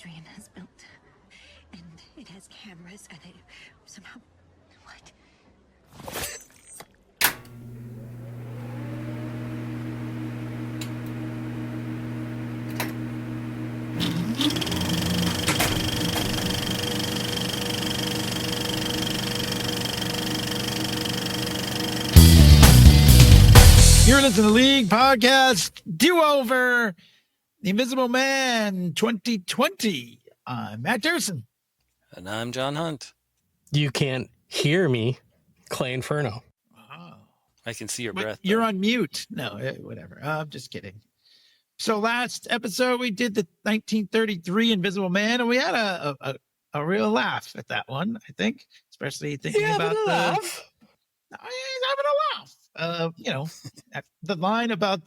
Adrian has built. And it has cameras, and they somehow... What? You're listening to the League Podcast Do-Over, The Invisible Man 2020. I'm Matt Dursin. And I'm John Hunt. You can't hear me, N.Ferno. Oh. I can see your But breath. you're on mute. No, whatever. I'm just kidding. So last episode, we did the 1933 Invisible Man, and we had a real laugh at that one, I think, especially thinking about the... laugh? He's having a laugh. The line about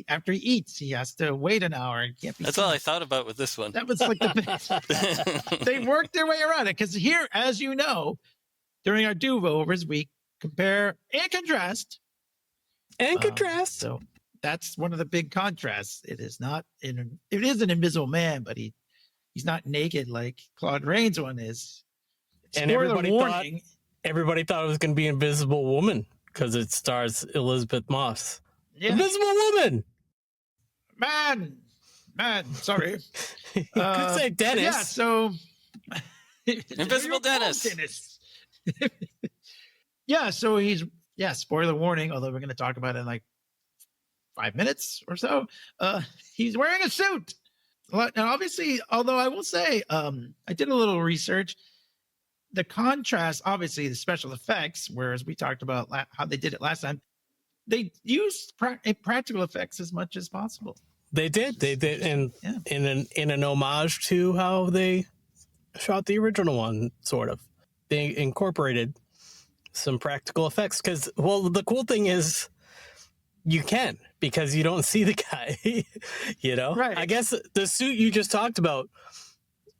after he eats, he has to wait an hour and can't be. That's seen. all I thought about with this one. That was like the best. They worked their way around it because here, as you know, during our do-overs, we compare and contrast. So that's one of the big contrasts. It is not it is an invisible man, but he's not naked like Claude Rains' one is. And everybody thought it was going to be Invisible Woman because it stars Elizabeth Moss. Yeah. Invisible Woman. Man. Sorry. You could say Dennis. Yeah. So Invisible Dennis. Yeah. So spoiler warning, although we're going to talk about it in like 5 minutes or so. He's wearing a suit. And obviously, although I will say, I did a little research. The contrast, obviously, the special effects, whereas we talked about how they did it last time, they used practical effects as much as possible. They did, and in an homage to how they shot the original one, sort of. They incorporated some practical effects because, well, the cool thing is you can because you don't see the guy, Right. I guess the suit you just talked about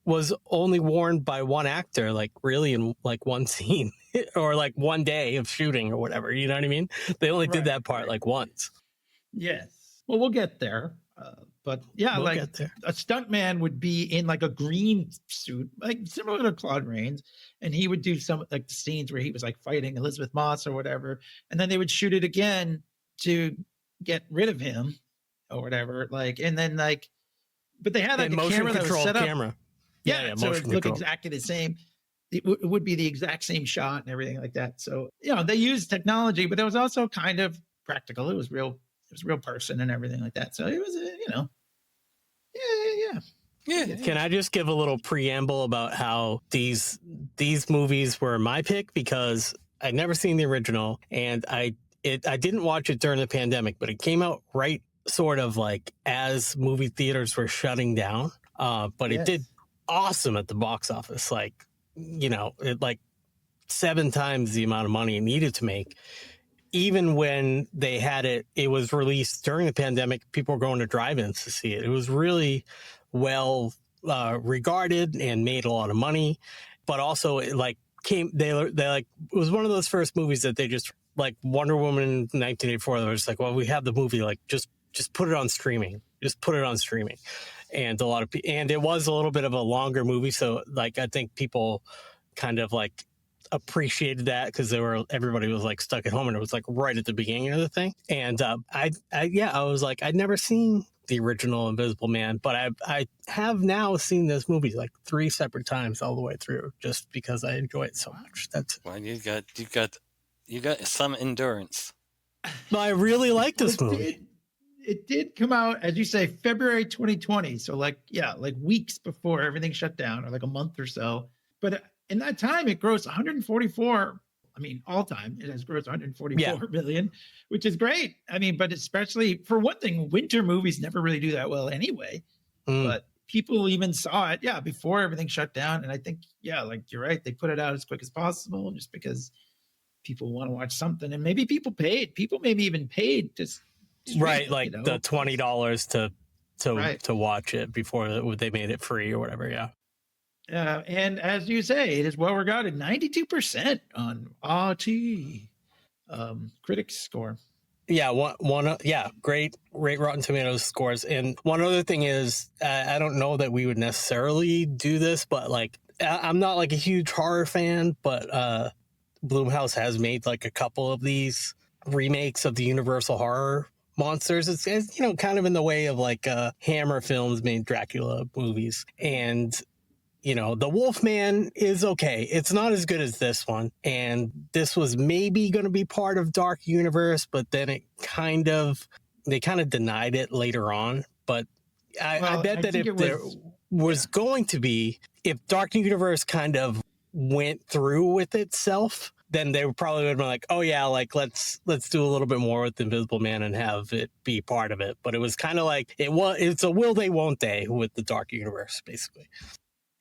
was only worn by one actor, like really in like one scene or like one day of shooting or whatever. You know what I mean? They only did that part like once. Yes. Well, we'll get there. But yeah, We'll like get there. a stuntman would be in like a green suit, like similar to Claude Rains. And he would do some like the scenes where he was like fighting Elizabeth Moss or whatever. And then they would shoot it again to get rid of him or whatever. Like, and then like, but they had like a camera that was set up. Camera. Yeah, so it looked exactly the same. It would be the exact same shot and everything like that. So, they used technology, but it was also kind of practical. It was real person and everything like that. So it was, Yeah. Can I just give a little preamble about how these movies were my pick? Because I'd never seen the original and I didn't watch it during the pandemic, but it came out right sort of like as movie theaters were shutting down. But it did awesome at the box office, like it like 7 times the amount of money it needed to make. Even when they had it was released during the pandemic, people were going to drive-ins to see it. It was really well regarded and made a lot of money, but also it like it was one of those first movies that they just like Wonder Woman in 1984. They were just like, well, we have the movie, like just put it on streaming. Just put it on streaming. And and it was a little bit of a longer movie, so like I think people kind of like appreciated that because everybody was like stuck at home, and it was like right at the beginning of the thing. And I was like, I'd never seen the original Invisible Man, but I have now seen this movie like 3 separate times all the way through, just because I enjoy it so much. That's well, you got some endurance. But I really like this movie. It did come out, as you say, February 2020. So like weeks before everything shut down, or like a month or so. But in that time, it grossed 144. I mean, all time, it has grossed 144 million, which is great. I mean, but especially for one thing, winter movies never really do that well anyway. But people even saw it, before everything shut down. And I think, like you're right, they put it out as quick as possible just because people want to watch something. And maybe people maybe even paid to right, like the $20 to watch it before they made it free or whatever. And as you say, it is well regarded, 92% on RT critics score. Yeah, great Rotten Tomatoes scores. And one other thing is, I don't know that we would necessarily do this, but like, I'm not like a huge horror fan, but Blumhouse has made like a couple of these remakes of the Universal horror monsters. It's kind of in the way of like Hammer Films made Dracula movies. And the Wolfman is okay. It's not as good as this one. And this was maybe going to be part of Dark Universe, but then they kind of denied it later on. But I bet that if there was going to be, if Dark Universe kind of went through with itself, then they would probably have been like, oh yeah, like let's do a little bit more with Invisible Man and have it be part of it. But it was kind of like, it's a will they, won't they with the Dark Universe, basically.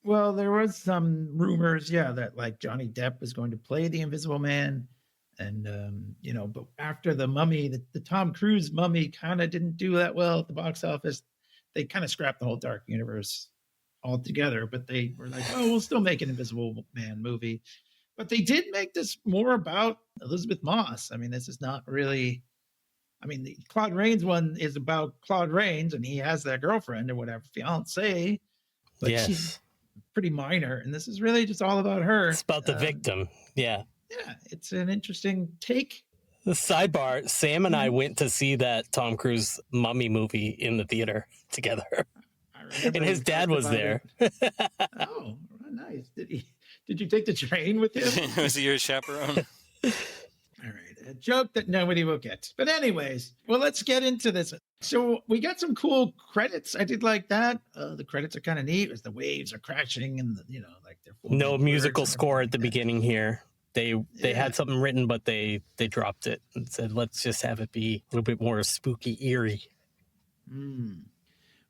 Well, there was some rumors, that like Johnny Depp was going to play the Invisible Man. And, but after the Mummy, the Tom Cruise Mummy kind of didn't do that well at the box office. They kind of scrapped the whole Dark Universe altogether, but they were like, oh, we'll still make an Invisible Man movie. But they did make this more about Elizabeth Moss. I mean, this is not really, the Claude Rains one is about Claude Rains, and he has that girlfriend or whatever, fiance, but she's pretty minor. And this is really just all about her. It's about the victim. Yeah. Yeah, it's an interesting take. The sidebar, Sam and I went to see that Tom Cruise Mummy movie in the theater together. And his dad was there. Oh, nice. Did you take the train with him? Was he your chaperone? All right. A joke that nobody will get. But anyways, well, let's get into this. So we got some cool credits. I did like that. The credits are kind of neat as the waves are crashing and, like they're no musical score at the beginning here. They had something written, but they dropped it and said, let's just have it be a little bit more spooky, eerie.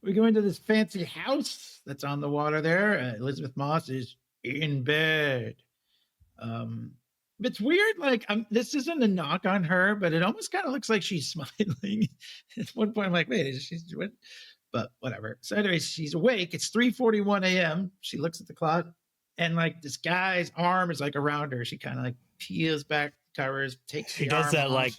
We go into this fancy house that's on the water there. Elizabeth Moss is in bed. It's weird. Like, this isn't a knock on her, but it almost kind of looks like she's smiling. At one point, I'm like, wait, is she what? But whatever. So anyways, she's awake. It's 3:41 a.m. She looks at the clock. And like this guy's arm is like around her. She kind of like peels back, covers, takes the arm off.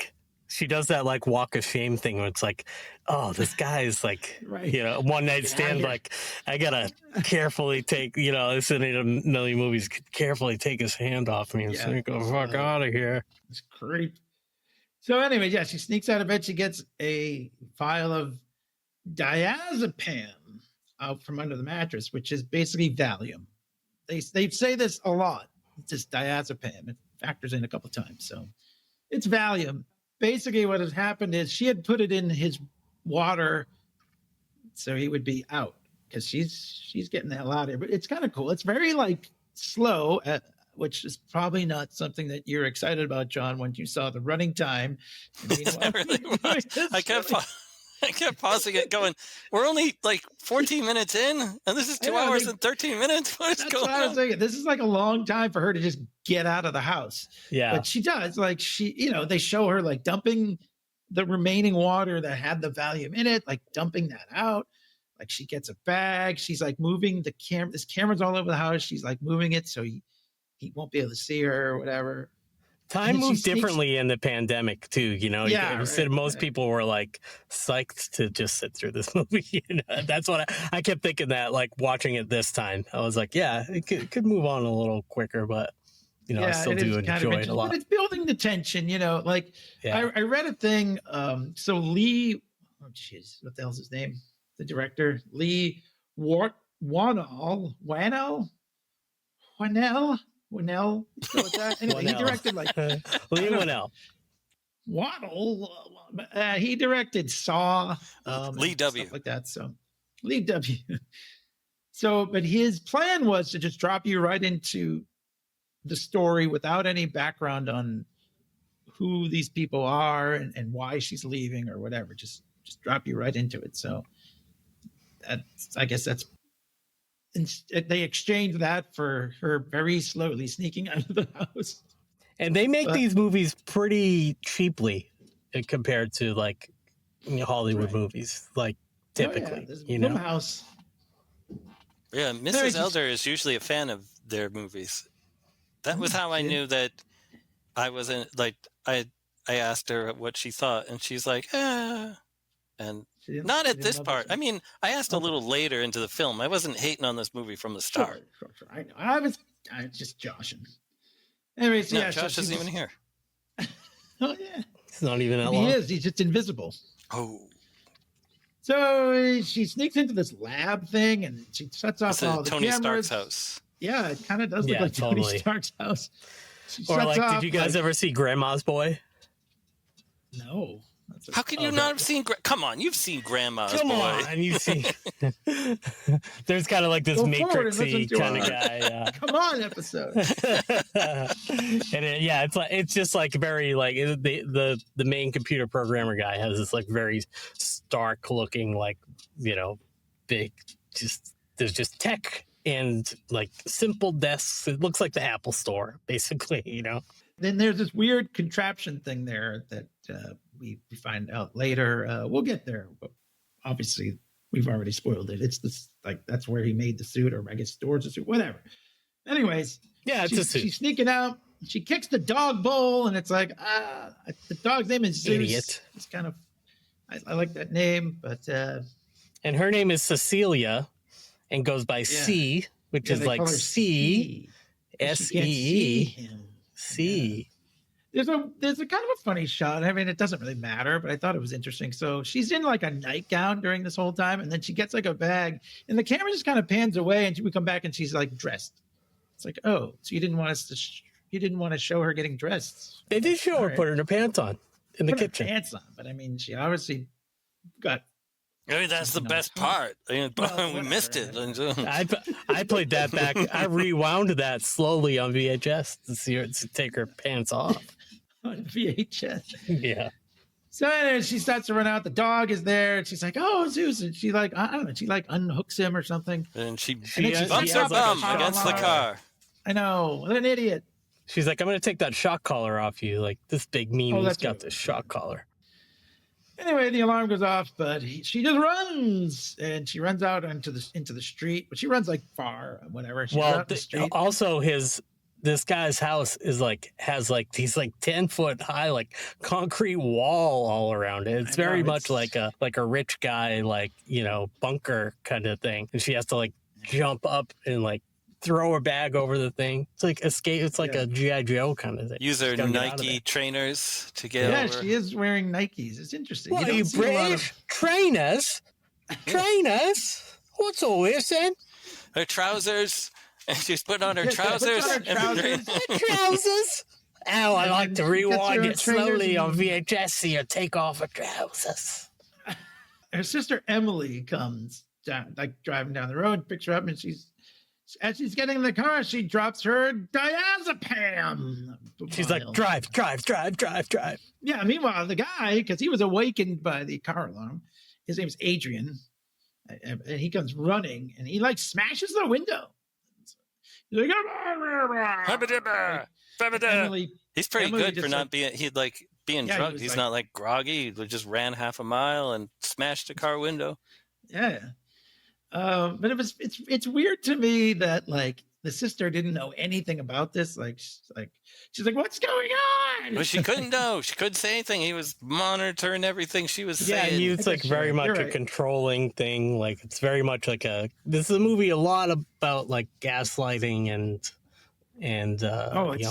She does that like walk of shame thing where it's like, oh, this guy is like, one night stand. Like, I gotta carefully take, this isn't a million movies. Carefully take his hand off me and say, "Go fuck out of here." It's creep. So anyway, she sneaks out of bed. She gets a vial of diazepam out from under the mattress, which is basically Valium. They say this a lot. It's just diazepam. It factors in a couple of times. So it's Valium. Basically what has happened is she had put it in his water so he would be out because she's getting the hell out of here. But it's kind of cool. It's very like slow, which is probably not something that you're excited about, John, when you saw the running time. I kept pausing it going, we're only like 14 minutes in, and this is 2 hours and 13 minutes. What is going on? This is like a long time for her to just get out of the house. Yeah. But she does. Like they show her like dumping the remaining water that had the Valium in it, like dumping that out. Like she gets a bag. She's like moving the camera. This camera's all over the house. She's like moving it so he won't be able to see her or whatever. Time moved differently in the pandemic too, most people were like psyched to just sit through this movie. That's what I kept thinking that, like watching it this time. I was like, yeah, it could move on a little quicker, but I still do enjoy it a lot. But it's building the tension, I read a thing. So Leigh, what the hell's his name? The director, Leigh Whannell. Anyway, he directed like Leigh Whannell. Whannell. He directed Saw, Leigh W. stuff like that. So Leigh W. So, but his plan was to just drop you right into the story without any background on who these people are and why she's leaving or whatever. Just drop you right into it. So I guess that's. They exchanged that for her very slowly sneaking out of the house. And they make these movies pretty cheaply compared to like Hollywood movies, like typically. Blumhouse. Yeah, Mrs. Elder is usually a fan of their movies. That was how I knew that I wasn't like I I asked her what she thought, and she's like, and not at this part. I mean, I asked a little later into the film. I wasn't hating on this movie from the start. Sure. I know. I was just joshing. Anyways, no, Josh isn't even here. Oh yeah, it's not even that long. He is. He's just invisible. Oh. So she sneaks into this lab thing, and she shuts off all the Tony cameras. Stark's house. Yeah, it kind of does look like Tony Stark's house. Or like, did you guys ever see Grandma's Boy? No. How can you not have seen? Come on, you've seen Grandma's Boy. Come on, you see. There's kind of like this Matrix-y kind of guy. Yeah. Come on, episode. And it's just like very like the main computer programmer guy has this like very stark looking like big there's just tech and like simple desks. It looks like the Apple Store basically. Then there's this weird contraption thing there that we find out later. We'll get there, but obviously we've already spoiled it. It's this like that's where he made the suit, or I guess stores the suit, whatever. Anyways, yeah, it's a suit. She's sneaking out. She kicks the dog bowl, and it's like the dog's name is Zeus. Idiot. It's kind of I like that name, but and her name is Cecilia, and goes by C, which is like C, S-E-E. C. There's a kind of a funny shot. I mean, it doesn't really matter, but I thought it was interesting. So she's in like a nightgown during this whole time, and then she gets like a bag, and the camera just kind of pans away, and we come back, and she's like dressed. It's like, oh, so you didn't want us to you didn't want to show her getting dressed. They did show her putting her pants on in the kitchen. Pants on, but I mean, she obviously got. I mean, that's the best part. I mean, we missed it. I played that back. I rewound that slowly on VHS to see her to take her pants off. On VHS. Yeah. So anyway, she starts to run out. The dog is there. And she's like, oh, Zeus. And she like, I don't know. She like unhooks him or something. And she bumps her bum against the car. I know. What an idiot. She's like, I'm going to take that shock collar off you. Like, this big meanie's got this shock collar. Anyway, the alarm goes off, but she just runs, and she runs out into the street. But she runs like far, whatever. She's out the street. Also this guy's house is like has like these like 10-foot high like concrete wall all around it. It's very much like a rich guy like bunker kind of thing, and she has to like jump up and like throw her bag over the thing. It's like escape. It's like a G.I. Joe kind of thing. Use her Nike trainers to get over. Yeah, she is wearing Nikes. It's interesting. What are you, British? Trainers? Trainers? What's all this then? Her trousers. And she's putting on her trousers. Trousers? Oh, I like to rewind it slowly on VHS so you take off her trousers. Her sister Emily comes down, like driving down the road, picks her up, and as she's getting in the car, she drops her diazepam. She's like, drive. Yeah, meanwhile, the guy, because he was awakened by the car alarm, his name's Adrian, and he comes running, and he like smashes the window. He's like, Emily, he's pretty good for not being, being drunk. He's not like groggy. He just ran half a mile and smashed a car window. Yeah. But it's weird to me that like the sister didn't know anything about this. She's like, what's going on? Well, she couldn't know. She couldn't say anything. He was monitoring everything she was saying. Yeah, it's like very much a controlling thing. Like it's very much like this is a movie a lot about like gaslighting and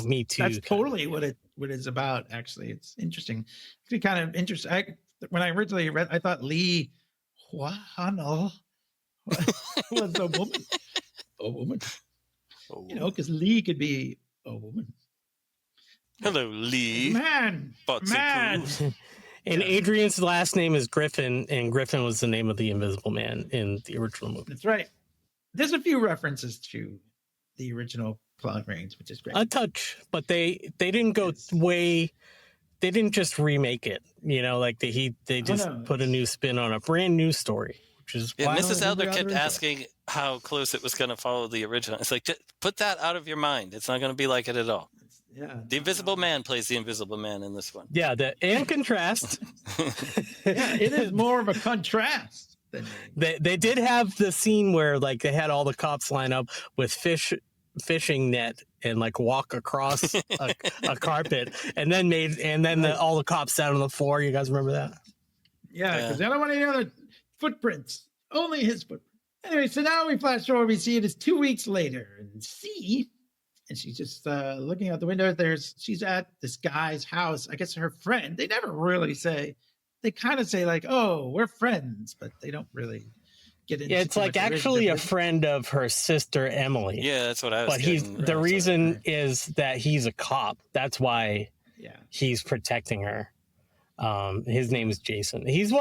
Me Too. That's totally what it's about. Actually, it's interesting. It's kind of interesting. When I originally read, I thought Leigh Whannell was a woman. A woman. Because Leigh could be a woman. Hello, Leigh. Man. And Adrian's last name is Griffin, and Griffin was the name of the Invisible Man in the original movie. That's right. There's a few references to the original plot range, which is great. A touch, but they didn't go way. They didn't just remake it. They just put a new spin on a brand new story. Mrs. Elder kept asking how close it was going to follow the original. It's like, just put that out of your mind. It's not going to be like it at all. Yeah. The Invisible Man plays the Invisible Man in this one. Yeah, and contrast. Yeah, it is more of a contrast. They did have the scene where like they had all the cops line up with fish fishing net and like walk across a carpet, and then all the cops sat on the floor. You guys remember that? Yeah, because I don't want any other footprints. Only his footprint. Anyway, so now we flash forward. We see it is 2 weeks later, and she's just looking out the window. She's at this guy's house. I guess her friend. They never really say. They kind of say like, "Oh, we're friends," but they don't really get into. Yeah, it's like actually a friend of her sister Emily. Yeah, that's what I was. But the reason is that he's a cop. That's why. Yeah, he's protecting her. His name is Jason. He's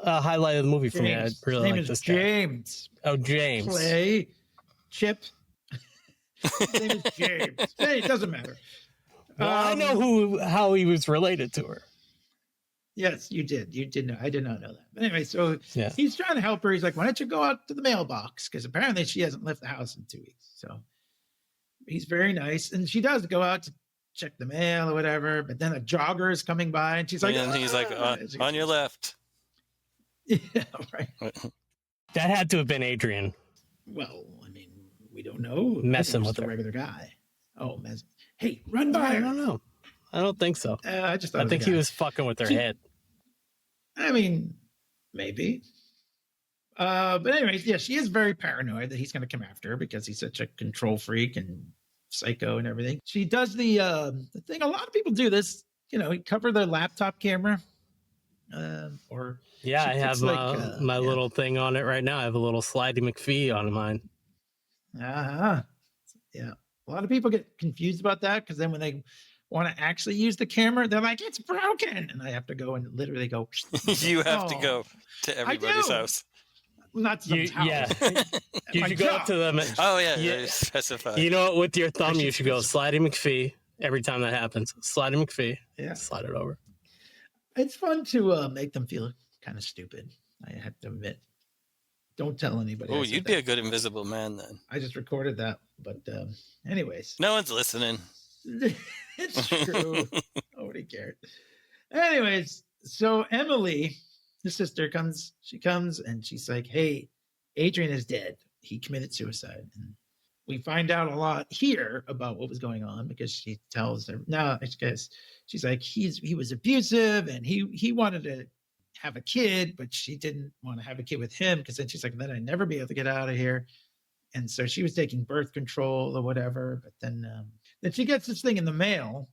a highlight of the movie for me. I really like this guy. James. Oh, James. Clay. Chip. His name is James. Hey, it doesn't matter. Well, I know how he was related to her. Yes, you did. You did know. I did not know that. But anyway, so he's trying to help her. He's like, why don't you go out to the mailbox? Because apparently she hasn't left the house in 2 weeks. So he's very nice. And she does go out to check the mail or whatever. But then a jogger is coming by and she's like, and he's like, on your left. Yeah, right. That had to have been Adrian. Well, I mean, we don't know. Messing with a regular guy. Oh, hey, run by her. I don't know. I don't think so. I think he was fucking with her head. I mean, maybe. But anyways, yeah, she is very paranoid that he's going to come after her because he's such a control freak and psycho and everything. She does the thing. A lot of people do this. Cover their laptop camera. I have my little thing on it right now. I have a little Slidey McPhee on mine. Yeah. A lot of people get confused about that because then when they want to actually use the camera, they're like, it's broken. And I have to go and literally go. You have to go to everybody's house. Not someone's house. Yeah. You should go up to them. You specify. You know what? With your thumb, you should go Slidey McPhee every time that happens. Slidey McPhee. Yeah. Slide it over. It's fun to make them feel kind of stupid. I have to admit. Don't tell anybody. Oh, you'd be a good invisible man then. I just recorded that. But anyways. No one's listening. It's true. Nobody cared. Anyways, so Emily, the sister, comes and she's like, hey, Adrian is dead. He committed suicide. And we find out a lot here about what was going on because she tells her, no, I guess she's like, he was abusive and he wanted to have a kid, but she didn't want to have a kid with him because then she's like, then I'd never be able to get out of here. And so she was taking birth control or whatever. But then she gets this thing in the mail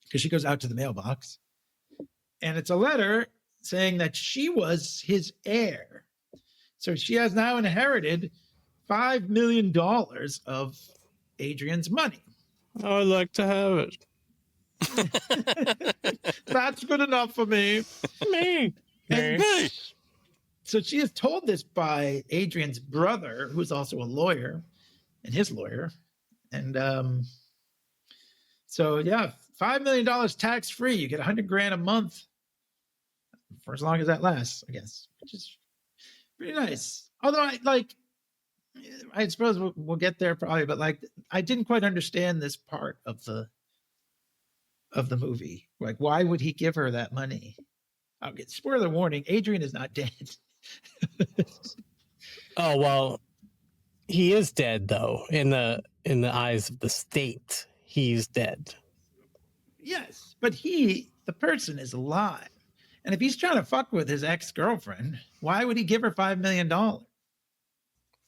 because she goes out to the mailbox. And it's a letter saying that she was his heir. So she has now inherited $5 million of Adrian's money. I'd like to have it. That's good enough for me. Me. So she is told this by Adrian's brother, who's also a lawyer, and his lawyer. And $5 million tax free. You get $100,000 a month for as long as that lasts, I guess, which is pretty nice. Although I suppose we'll get there probably, but I didn't quite understand this part of the movie. Like, why would he give her that money? Okay, spoiler warning: Adrian is not dead. Oh well, he is dead though. In the eyes of the state, he's dead. Yes, but the person is alive. And if he's trying to fuck with his ex-girlfriend, why would he give her $5 million?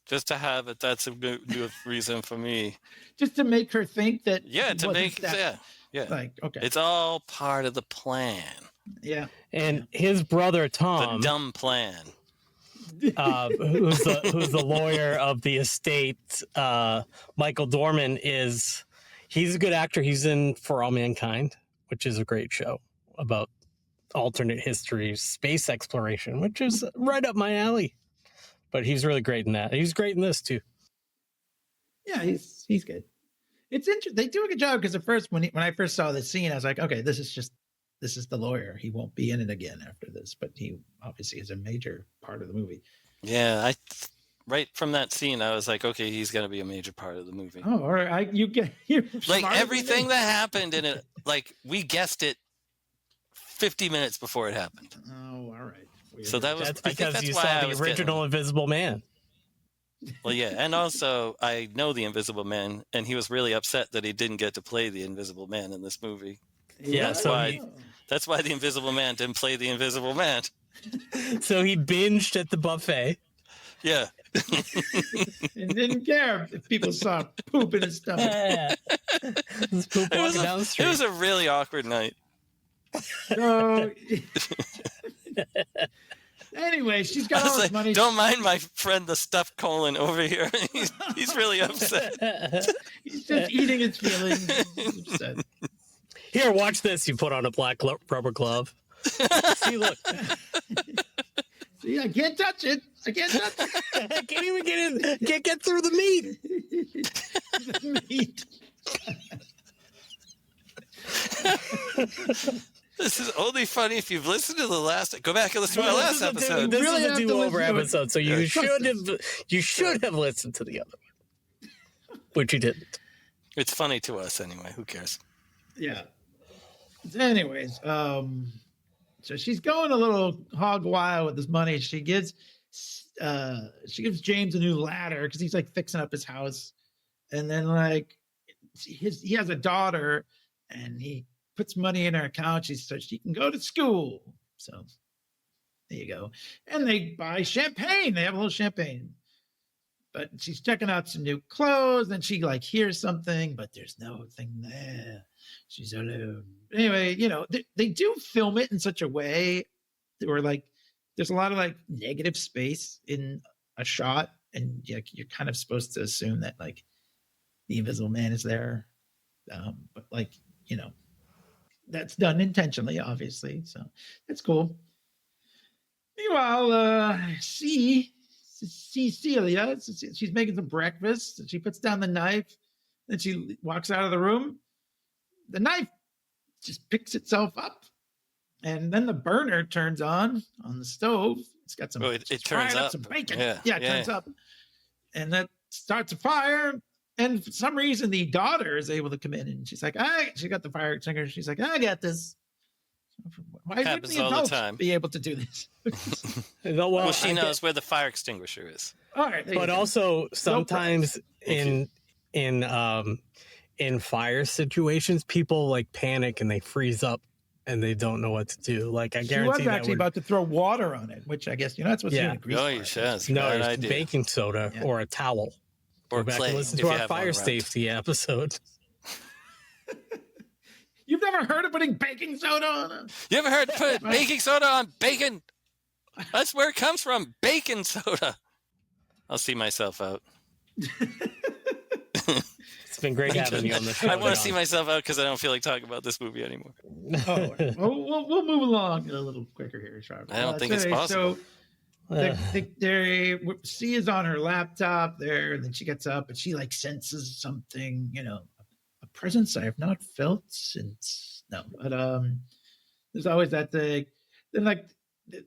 Just to have it. That's a good reason for me. Just to make her think that. Yeah, Like, okay. It's all part of the plan. Yeah. And his brother, Tom. The dumb plan. Who's the lawyer of the estate, Michael Dorman, he's a good actor. He's in For All Mankind, which is a great show about alternate histories, space exploration, which is right up my alley. But he's really great in that. He's great in this too. Yeah, he's good. It's interesting. They do a good job because at first, when I first saw this scene, I was like, okay, this is the lawyer. He won't be in it again after this, but he obviously is a major part of the movie. Yeah, right from that scene, I was like, okay, he's going to be a major part of the movie. Oh, all right. You're like everything that happened in it, like we guessed it 50 minutes before it happened. Oh, all right. Weird. So that's because you saw the original Invisible Man. Well, yeah, and also I know the Invisible Man, and he was really upset that he didn't get to play the Invisible Man in this movie. Yeah, That's why the Invisible Man didn't play the Invisible Man. So he binged at the buffet. Yeah. And didn't care if people saw poop in his stomach. Poop walking down the street. It was a really awkward night. So, anyway, she's got all this money. Don't mind my friend, the stuffed colon over here. He's really upset. He's just eating his feelings. He's upset. Here, watch this. You put on a black rubber glove. See, look. See, I can't touch it. I can't touch it. I can't even get in. Can't get through the meat. The meat. This is only funny if you've listened to the last. Go back and listen to our last episode. This really is a have to do-over listen to it. episode, so you should have listened to the other one, which you didn't. It's funny to us anyway. Who cares? Yeah. Anyways, so she's going a little hog wild with this money. She gives James a new ladder because he's like fixing up his house, and then like he has a daughter, and he puts money in her account so she can go to school. So there you go. And they buy champagne. They have a little champagne. But she's checking out some new clothes, and she like hears something, but there's nothing there. She's alone. Anyway, you know, they do film it in such a way where like there's a lot of like negative space in a shot, and you're kind of supposed to assume that like the Invisible Man is there. But like, you know, that's done intentionally, obviously. So that's cool. Meanwhile, Cecilia, she's making some breakfast. She puts down the knife, then she walks out of the room. The knife just picks itself up, and then the burner turns on the stove. It's got some. Oh, it turns up. Some bacon. Yeah, it turns up, and that starts a fire. And for some reason, the daughter is able to come in, and she's like, she got the fire extinguisher. She's like, I got this. Why wouldn't the adults be able to do this? Well, she knows where the fire extinguisher is. All right, but also sometimes in fire situations, people like panic and they freeze up and they don't know what to do. Like I guarantee she was actually about to throw water on it, which I guess you're not supposed to do in a grease fire. You should. No, it's baking soda or a towel. Or go back clay, and listen to our fire safety episode. You've never heard of putting baking soda on it? You ever heard put baking soda on bacon? That's where it comes from, baking soda. I'll see myself out. It's been great having you on the show. I want to see myself out because I don't feel like talking about this movie anymore. We'll move along a little quicker here, Sharp. I don't think it's possible. So, C is on her laptop there, and then she gets up and she like senses something, you know, a presence I have not felt since but there's always that thing. Then like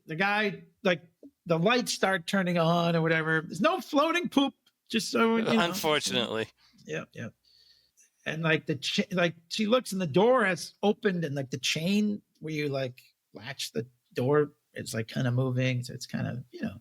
the guy, like the lights start turning on or whatever. There's no floating poop, just so you know. Unfortunately. Yeah. And like she looks and the door has opened, and like the chain where you like latch the door, it's like kind of moving, so it's kind of, you know,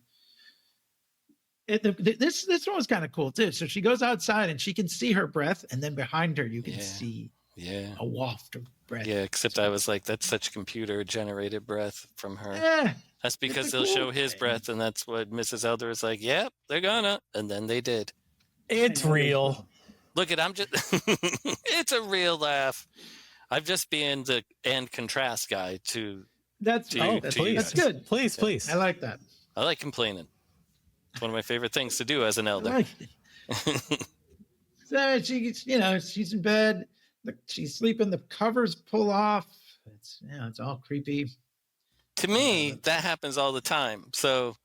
this one was kind of cool too. So she goes outside and she can see her breath, and then behind her you can see a waft of breath. Yeah, except I was like, that's such computer generated breath from her. Yeah, that's because they'll show his breath, and that's what Mrs. Elder is like. Yep, they're gonna, and then they did. It's real. Look I'm just. It's a real laugh. I'm just being the and contrast guy to. That's good. Please. I like that. I like complaining. It's one of my favorite things to do as an elder. Like so she's in bed. She's sleeping. The covers pull off. It's all creepy. To me, that happens all the time. So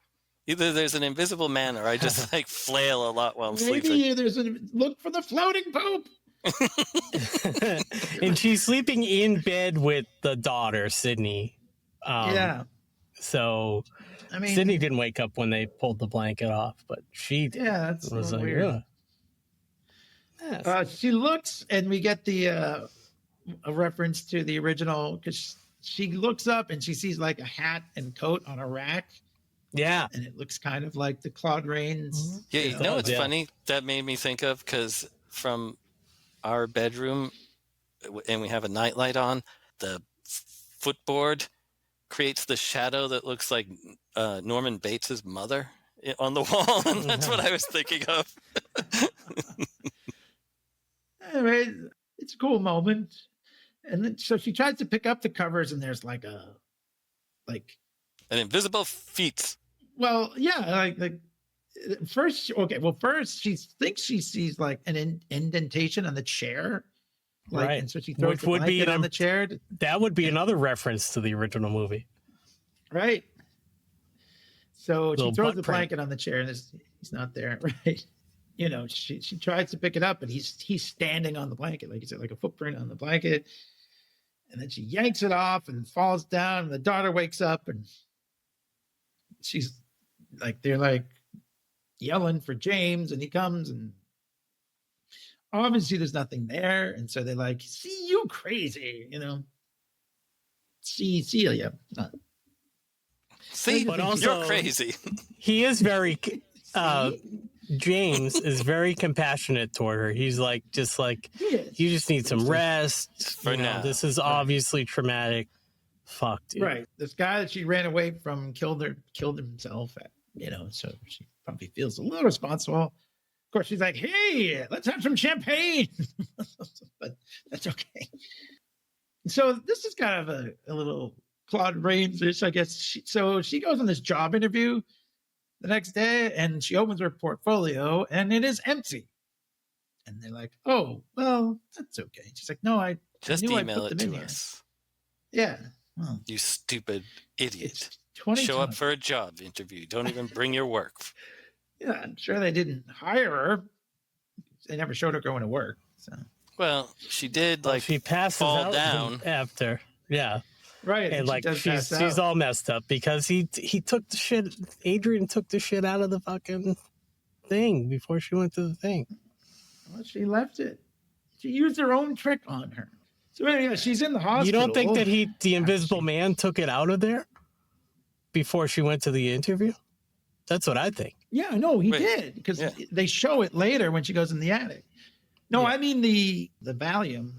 either there's an invisible man, or I just like flail a lot while I'm sleeping. Maybe there's a look for the floating poop. And she's sleeping in bed with the daughter, Sydney. So, I mean, Sydney didn't wake up when they pulled the blanket off, but she did. Yeah, that's was like, weird. She looks, and we get a reference to the original, because she looks up and she sees like a hat and coat on a rack, Yeah. And it looks kind of like the Claude Rains. Yeah, you know what's funny? That made me think of, because from our bedroom, and we have a nightlight on, the footboard creates the shadow that looks like Norman Bates's mother on the wall, and that's what I was thinking of. Anyway, it's a cool moment. And then so she tries to pick up the covers, and there's like an invisible feet. Well, yeah, first she thinks she sees like an indentation on the chair. Right. And so she throws the blanket on the chair. That would be another reference to the original movie. Right. So she throws the blanket on the chair, and he's not there. Right. You know, she tries to pick it up, and he's standing on the blanket, like you said, like a footprint on the blanket. And then she yanks it off and falls down, and the daughter wakes up, and she's like, they're like yelling for James, and he comes, and obviously there's nothing there. And so they're like, see, you crazy, you know, Cecilia. See, but also, you're crazy. He is very, James is very compassionate toward her. He's like, you just need some rest. For now. This is obviously traumatic. Fuck, dude. Right. This guy that she ran away from killed himself, you know, so she probably feels a little responsible. Of course, she's like, hey, let's have some champagne. But that's okay. So this is kind of a little Claude Rains-ish, I guess. So she goes on this job interview the next day, and she opens her portfolio, and it is empty. And they're like, oh, well, that's okay. She's like, no, I just knew email I put it them to in us. Here. Yeah. Well, you stupid idiot. Show up for a job interview. Don't even bring your work. Yeah, I'm sure they didn't hire her. They never showed her going to work. So. Well, she did, she passes fall out down after. Yeah. Right. And like she's all messed up because he took the shit. Adrian took the shit out of the fucking thing before she went to the thing. Well, she left it. She used her own trick on her. So anyway, she's in the hospital. You don't think that the Invisible Man took it out of there before she went to the interview? That's what I think. Yeah, no, he did, because they show it later when she goes in the attic. No, I mean the Valium.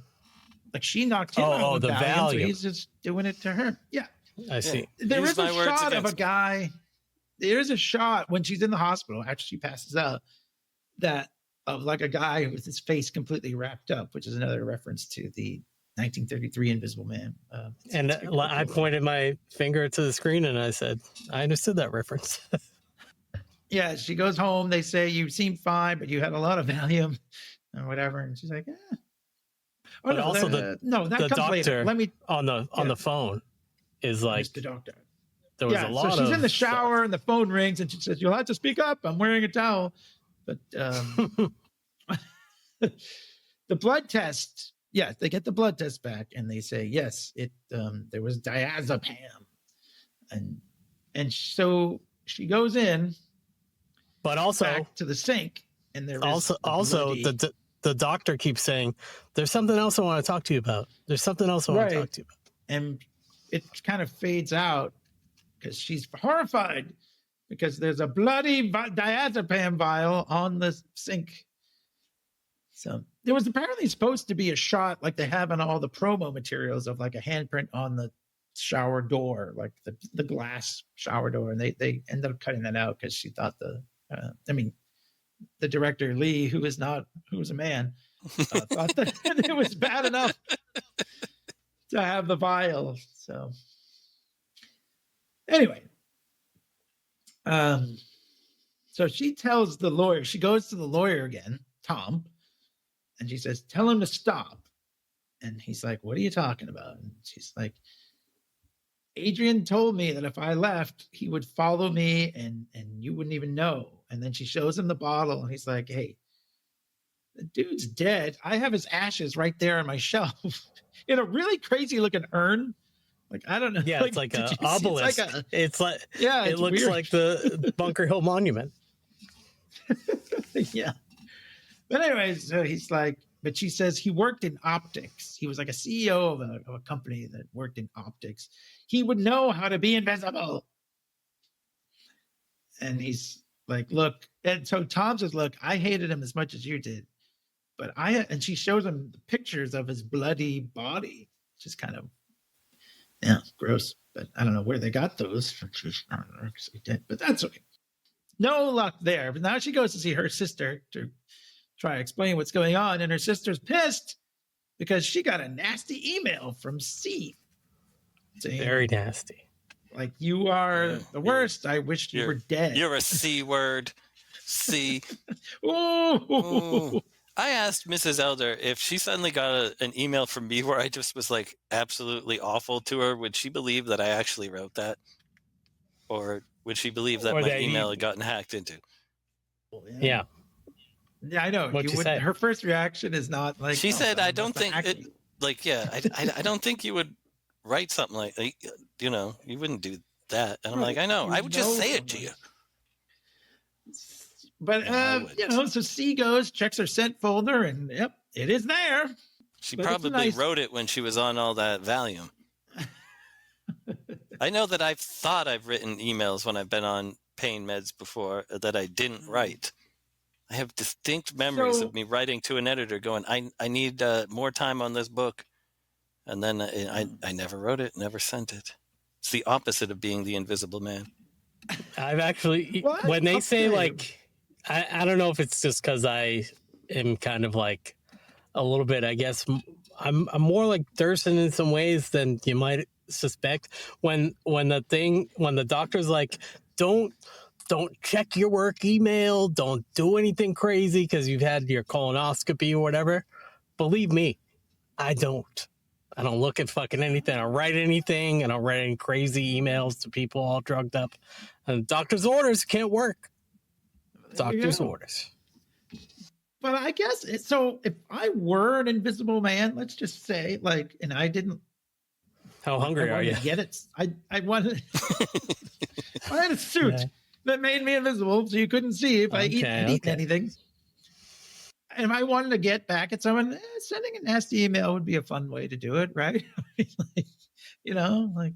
Like she knocked him out with the Valium, so he's just doing it to her. Yeah. I see. There is a shot of a guy. There is a shot when she's in the hospital after she passes out of like a guy with his face completely wrapped up, which is another reference to the 1933 Invisible Man. And I pointed my finger to the screen and I said, I understood that reference. Yeah, she goes home. They say, you seem fine, but you had a lot of Valium or whatever. And she's like, Oh, but also that comes doctor later. Let me on the phone is like the doctor. There was a lot. So she's in the shower and the phone rings and she says, "You'll have to speak up. I'm wearing a towel." But the blood test, they get the blood test back and they say yes, there was diazepam, and so she goes in, but also back to the sink, and there also the doctor keeps saying, there's something else I want to talk to you about. There's something else I want to talk to you about. And it kind of fades out because she's horrified because there's a bloody diazepam vial on the sink. So there was apparently supposed to be a shot like they have in all the promo materials of like a handprint on the shower door, like the glass shower door. And they ended up cutting that out because she thought the director Leigh, who was a man, thought that it was bad enough to have the vial. So anyway, so she tells the lawyer, she goes to the lawyer again, Tom, and she says, "Tell him to stop." And he's like, "What are you talking about?" And she's like, "Adrian told me that if I left, he would follow me and you wouldn't even know." And then she shows him the bottle and he's like, "Hey, the dude's dead. I have his ashes right there on my shelf in a really crazy looking urn." Like, I don't know. Yeah, it's like an obelisk. It looks weird. like the Bunker Hill Monument. Yeah. But anyways, so he's like, but she says he worked in optics. He was like a CEO of a company that worked in optics. He would know how to be invisible. And he's like, look. And so Tom says, look, I hated him as much as you did. But and she shows him pictures of his bloody body, which is kind of, gross. But I don't know where they got those. I don't know, but that's okay. No luck there. But now she goes to see her sister to try to explain what's going on. And her sister's pissed because she got a nasty email from C. Saying, very nasty. Like, you are the worst. I wish you were dead. You're a C word. C. Ooh. I asked Mrs. Elder if she suddenly got an email from me where I just was like absolutely awful to her. Would she believe that I actually wrote that? Or would she believe that my email had gotten hacked into? Yeah. Yeah, I know. What'd you say? Her first reaction is not like. She said, "I don't think it." Like, I don't think you would write something like, you wouldn't do that. And I'm like, I know. I would just say it to you. But so C goes, checks her sent folder, and yep, it is there. She probably wrote it when she was on all that Valium. I know that I've thought I've written emails when I've been on pain meds before that I didn't write. I have distinct memories of me writing to an editor going, I need more time on this book. And then I never wrote it, never sent it. It's the opposite of being the invisible man. I've actually, when they say like, I don't know if it's just because I am kind of like a little bit, I guess, I'm more like Dursin in some ways than you might suspect. When the doctor's like, don't check your work email, don't do anything crazy because you've had your colonoscopy or whatever. Believe me, I don't look at fucking anything. I don't write anything. I don't write any crazy emails to people all drugged up. And doctor's orders can't work. Doctor's orders. But I guess so. If I were an invisible man, let's just say, like, and I didn't. How hungry are you? Get it? I wanted. I had a suit that made me invisible, so you couldn't see if I eat anything. And if I wanted to get back at someone, sending a nasty email would be a fun way to do it, right? Like,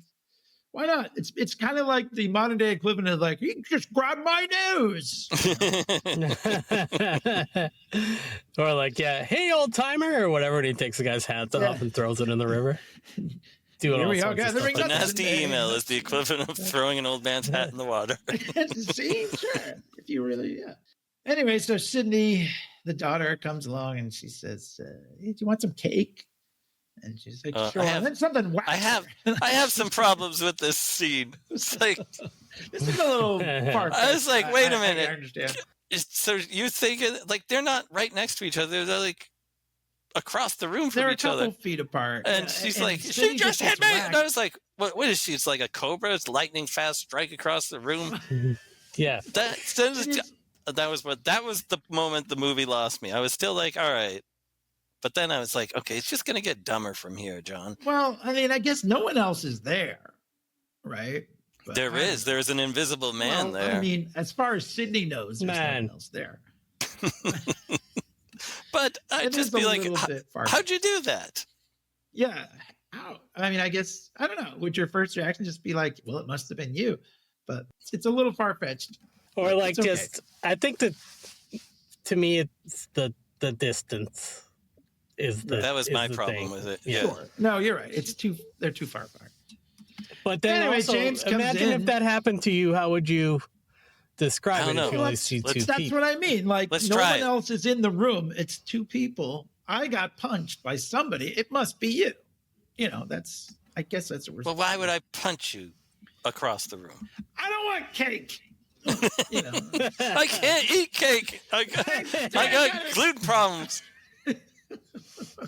why not? It's kind of like the modern day equivalent of like, you can just grab my nose. Or like, hey, old timer, or whatever. And he takes the guy's hat off and throws it in the river. Doing all sorts of stuff. The nasty email is the equivalent of throwing an old man's hat in the water. See, sure. If you really, Anyway, so Sydney, the daughter, comes along and she says, hey, do you want some cake? And she's like, sure. And then something whacks I have some problems with this scene. It's like, this is a little far. I was like, wait a minute. I understand. So you think like they're not right next to each other? They're like across the room from each other. They're a couple feet apart. And she's like, she just hit me. And I was like, what is she? It's like a cobra. It's lightning fast strike across the room. Yeah. That was the moment the movie lost me. I was still like, all right. But then I was like, okay, it's just going to get dumber from here, John. Well, I mean, I guess no one else is there, right? But there's an invisible man there. I mean, as far as Sydney knows, there's no one else there. But I'd just be like, how'd you do that? Yeah. How? I mean, I guess, I don't know. Would your first reaction just be like, well, it must have been you? But it's a little far-fetched. Or like just, I think that to me, it's the distance. That was my problem with it. Yeah. Sure. No, you're right. They're too far apart. But then anyway, also, James imagine if that happened to you, how would you describe it if you only see two people? That's what I mean. Like, no one else is in the room. It's two people. I got punched by somebody. It must be you. I guess that's what we're saying. Well, why would I punch you across the room? I don't want cake. I can't eat cake. I got gluten problems.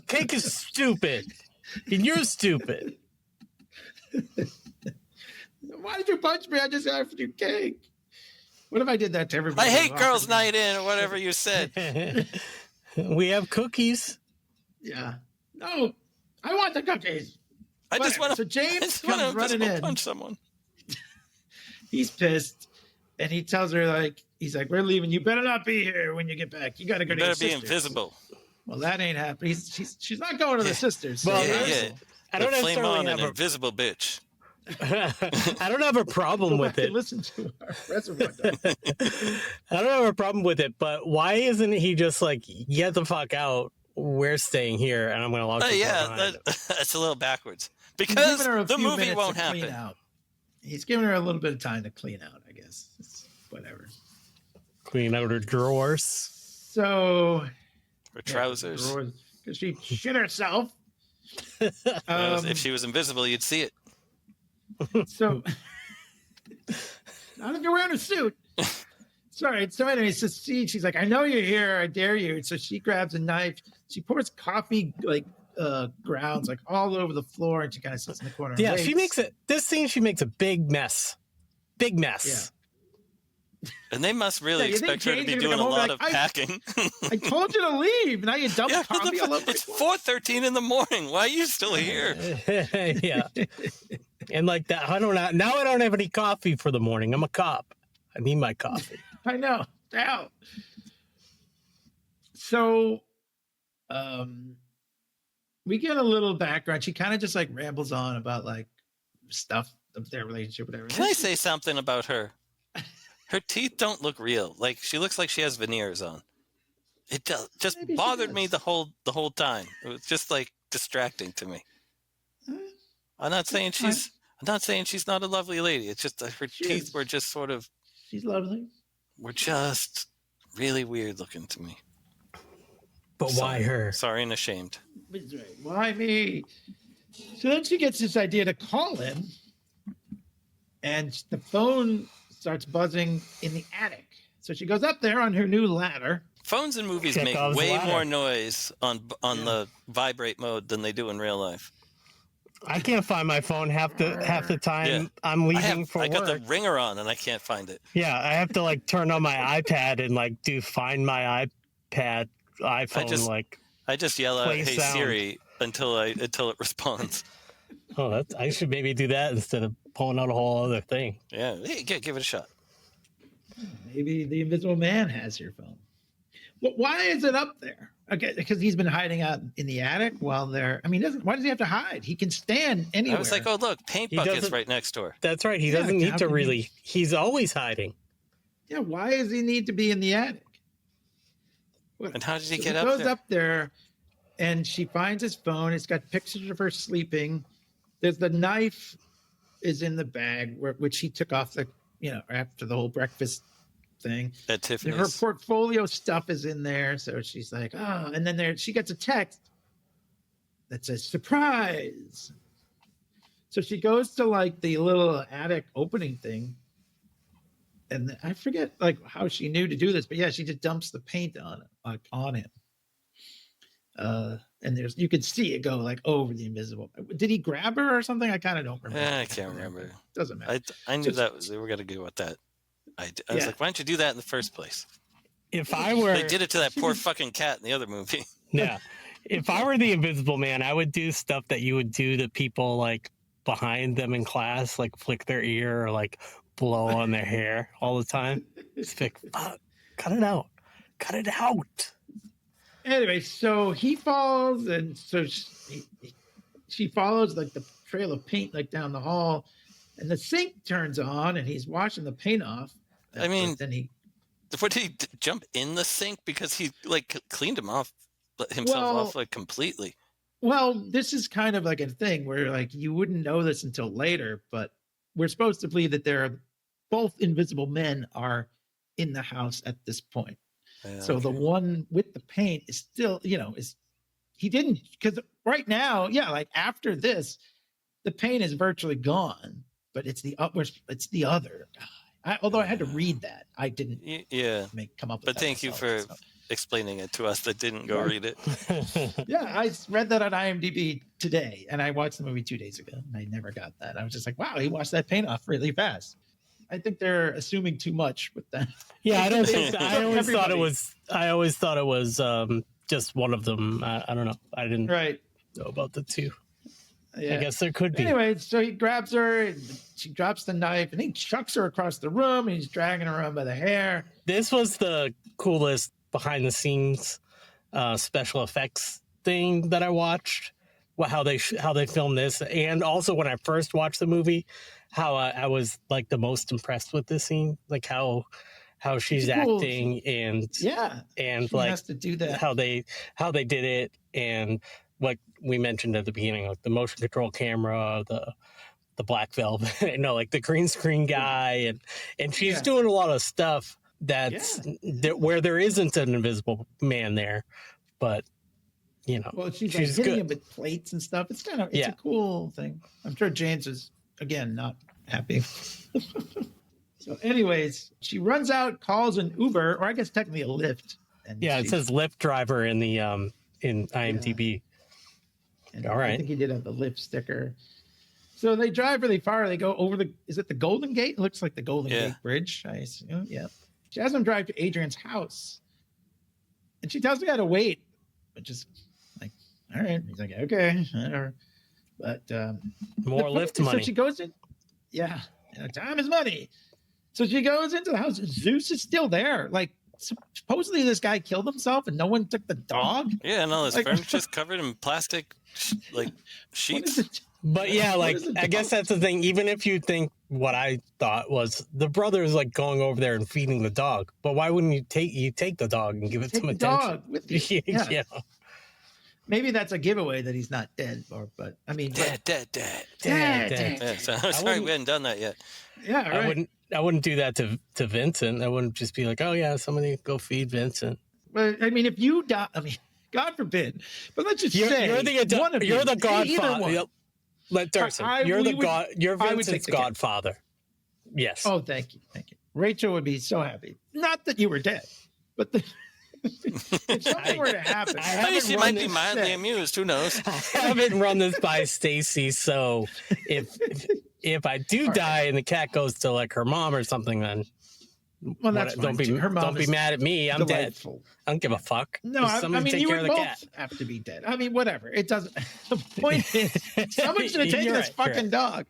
Cake is stupid. And you're stupid. Why did you punch me? I just offered you cake. What if I did that to everybody? I hate girls' night in or whatever you said. We have cookies. Yeah. No, I want the cookies. I just want to. So James comes running in. Punch someone. He's pissed, and he tells her he's like, "We're leaving. You better not be here when you get back. You got to go to your sisters." Better be invisible. Well, that ain't happening. She's not going to the sisters. So well, I don't necessarily have an invisible bitch. I don't have a problem with it. Listen to our Reservoir Dogs. I don't have a problem with it, but why isn't he just like, get the fuck out? We're staying here, and I'm going to lock the door behind him. That's a little backwards because the movie won't happen. Out. He's giving her a little bit of time to clean out, I guess. It's whatever. Clean out her drawers. So, her trousers. Because she shit herself. If she was invisible, you'd see it. So, not if you're wearing a suit. Sorry. So anyway, so she's like, I know you're here. I dare you. So she grabs a knife. She pours coffee grounds like all over the floor, and she kind of sits in the corner. Yeah, she makes it. This scene, she makes a big mess. Big mess. Yeah. And they must really expect her to be doing a lot of packing. I told you to leave. Now you dump coffee all over. It's 4:13 in the morning. Why are you still here? Yeah. And like that, I don't know. Now I don't have any coffee for the morning. I'm a cop. I need my coffee. I know. Ow. So, we get a little background. She kind of just like rambles on about like stuff of their relationship, whatever. Can I say something about her? Her teeth don't look real. Like she looks like she has veneers on. It just bothered me the whole time. It was just like distracting to me. I'm not saying she's not a lovely lady. It's just that her teeth were just sort of. She's lovely. Were just really weird looking to me. But why her? Sorry and ashamed. Why me? So then she gets this idea to call him, and the phone starts buzzing in the attic. So she goes up there on her new ladder. Phones in movies make way more noise on the vibrate mode than they do in real life. I can't find my phone half the time I'm leaving for work. I got the ringer on and I can't find it. Yeah, I have to like turn on my iPad and like find my iPhone. I just yell out, "Hey sound. Siri," until it responds. Oh, I should maybe do that instead of pulling out a whole other thing. Yeah, hey, give it a shot. Maybe the Invisible Man has your phone. Well, why is it up there? Okay, because he's been hiding out in the attic while they're. I mean, why does he have to hide? He can stand anywhere. I was like, oh look, paint bucket's right next door. That's right. He doesn't need to really. He's always hiding. Yeah, why does he need to be in the attic? And how did he get up there? there? He goes up there, and she finds his phone. It's got pictures of her sleeping. There's the knife is in the bag, which he took off after the whole breakfast thing. At Tiffany's. Her portfolio stuff is in there, so she's like, oh, and then she gets a text that says surprise. So she goes to like the little attic opening thing, and I forget like how she knew to do this, but yeah, she just dumps the paint on him. And you could see it go like over the invisible. Did he grab her or something? I kind of don't remember. I can't remember. Doesn't matter. I knew they were going to go with that. I was like, why don't you do that in the first place? If I were, they did it to that poor fucking cat in the other movie. Yeah. If I were the Invisible Man, I would do stuff that you would do to people like behind them in class, like flick their ear or like blow on their hair all the time. Just like, fuck, cut it out. Cut it out. Anyway, so he falls, and so she follows like the trail of paint like down the hall, and the sink turns on, and he's washing the paint off. I mean, then what did he jump in the sink because he like cleaned himself off like completely? Well, this is kind of like a thing where like you wouldn't know this until later, but we're supposed to believe that both invisible men are in the house at this point. So the one with the paint is still, he didn't, because right now, like after this, the paint is virtually gone, but it's the other guy. Although I had to read that, I didn't come up with but that thank you for explaining it to us that didn't go read it. Yeah, I read that on IMDb today, and I watched the movie 2 days ago, and I never got that. I was just like, wow, he washed that paint off really fast. I think they're assuming too much with that. Yeah, I don't think I always thought it was just one of them. I don't know. I didn't know about the two. Yeah. I guess there could be. Anyway, so he grabs her, and she drops the knife, and he chucks her across the room, and he's dragging her around by the hair. This was the coolest behind the scenes special effects thing that I watched, how they filmed this, and also when I first watched the movie, how I was like the most impressed with this scene, like how she's cool. acting and she like has to do that. how they did it, and what we mentioned at the beginning, like the motion control camera, the black velvet, like the green screen guy, and she's doing a lot of stuff that's where there isn't an invisible man there, but well, she's she's hitting good. him with plates and stuff. It's a cool thing. I'm sure James is again not happy. So anyways, she runs out, calls an Uber, or I guess technically a Lyft. And it says Lyft driver in the in IMDb. And all right, I think he did have the Lyft sticker. So they drive really far. They go over is it the Golden Gate? It looks like the Golden Gate Bridge, I assume. Yeah. She has them drive to Adrian's house. And she tells the guy to wait, which is like, all right. He's like, okay, whatever. But more Lyft money. So she goes in. Yeah. Time is money. So she goes into the house. Zeus is still there. Like, supposedly this guy killed himself and no one took the dog. Yeah, no, his furniture's covered in plastic, sheets. But yeah, like, I guess that's the thing. Even if you think what I thought was the brother is like going over there and feeding the dog, but why wouldn't you take the dog and give it some attention? Dog with you. Yeah. Maybe that's a giveaway that he's not dead, but I mean, dead. Yeah, sorry, we hadn't done that yet. Yeah, right. I wouldn't do that to Vincent. I wouldn't just be like, oh yeah, somebody go feed Vincent. Well, I mean, if you die, I mean, God forbid, but let's just say you're the godfather. Let Dursin. You're Vincent's godfather. Yes. Oh, thank you. Rachel would be so happy. Not that you were dead, but if something were to happen, she might be mildly amused. Who knows? I haven't run this by Stacy, so if I do die and the cat goes to like her mom or something, then that's don't be mad at me. I'm delightful. Dead. I don't give a fuck. No, I mean, you would both have to be dead. I mean, whatever. It doesn't. The point is, someone should have taken this fucking dog.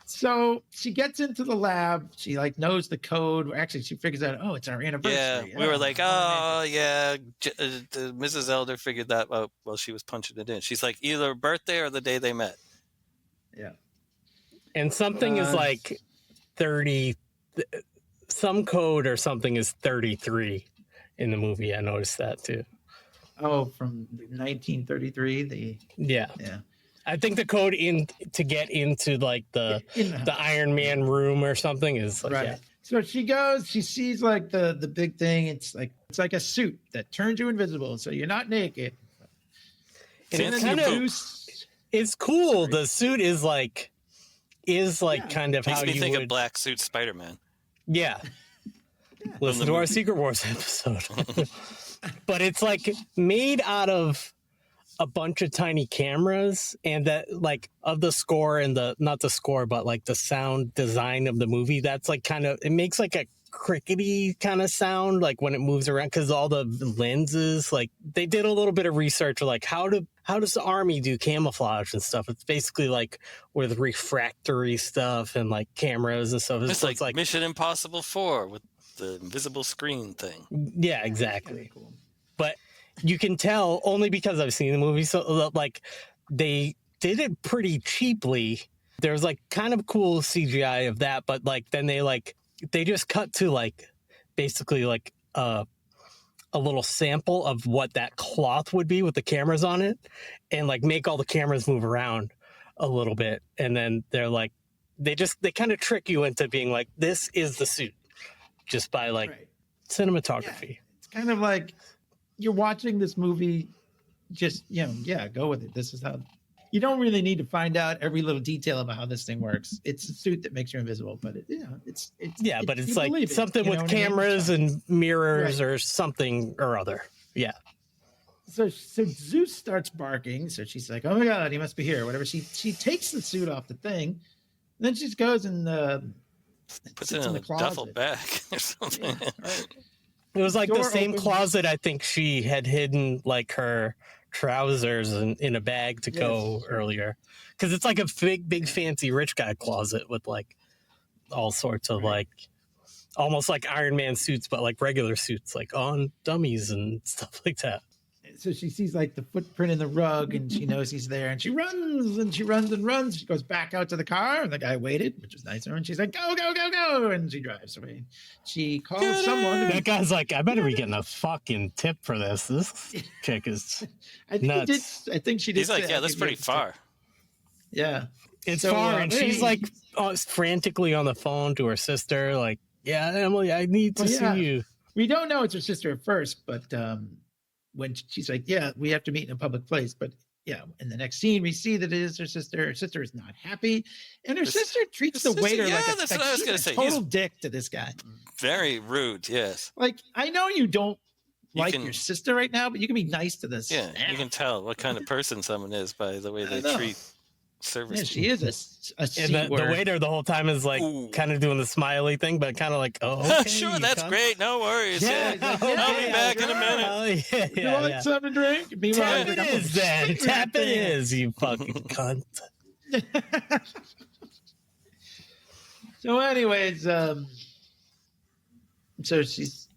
So she gets into the lab. She like knows the code. Actually, she figures out, oh, it's our anniversary. Yeah, we were like, Mrs. Elder figured that out while she was punching it in. She's like, either birthday or the day they met. Yeah. And something is like 30, some code or something is 33 in the movie. I noticed that too. Oh, from 1933. Yeah. I think the code to get into like the Iron Man room or something is like, right. Yeah. So she goes, she sees like the big thing. It's like a suit that turns you invisible, so you're not naked. And it's cool. The suit is like kind of makes how me you think would of Black Suit Spider-Man. Yeah. Listen to our Secret Wars episode. But it's like made out of a bunch of tiny cameras, and that like of the score and not the score, but like the sound design of the movie. That's like kind of, it makes like a crickety kind of sound, like when it moves around, because all the lenses, like they did a little bit of research, like how does the army do camouflage and stuff? It's basically like with refractory stuff and like cameras and stuff. It's like Mission Impossible 4 with the invisible screen thing. Yeah, exactly. Cool. But you can tell only because I've seen the movie. So like they did it pretty cheaply. There's like kind of cool CGI of that, but like then they just cut to like basically like a little sample of what that cloth would be with the cameras on it, and like make all the cameras move around a little bit. And then they're like, they kind of trick you into being like, this is the suit, just by like cinematography. Yeah. It's kind of like you're watching this movie, just, go with it. This is how, you don't really need to find out every little detail about how this thing works. It's a suit that makes you invisible, but it's like something with cameras and mirrors or something or other. Yeah. So Zeus starts barking. So she's like, oh my God, he must be here. Whatever. She takes the suit off the thing. And then she goes and puts it in the duffel bag or something. Yeah, right. It was like the same closet I think she had hidden like her trousers in a bag to go earlier. Because it's like a big fancy rich guy closet with like all sorts of like almost like Iron Man suits, but like regular suits, like on dummies and stuff like that. so she sees like the footprint in the rug and she knows he's there and she runs and she runs and runs. She goes back out to the car and the guy waited, which was nice of her. And she's like, go, go, go, go. And she drives away. She calls someone. That guy's like, I better be getting a fucking tip for this. This chick is I think nuts. I think she did. He's like, yeah, that's pretty far. Yeah. It's far. And she's like frantically on the phone to her sister. Like, yeah, Emily, I need to see you. We don't know it's her sister at first, but when she's like, yeah, we have to meet in a public place. But yeah, in the next scene, we see that it is her sister. Her sister is not happy. And her sister treats the waiter like that's what I was going to say. Total dick to this guy. Very rude, yes. Like, I know you don't like your sister right now, but you can be nice to this. Yeah, you can tell what kind of person someone is by the way they treat service. Yeah, she is a and the waiter the whole time is like kind of doing the smiley thing, but kind of like, oh, okay, sure, that's great. No worries. Yeah, like, I'll be back in a minute. You want something to drink? Tap it is then. Tap it is, you fucking cunt. So, anyways, so she's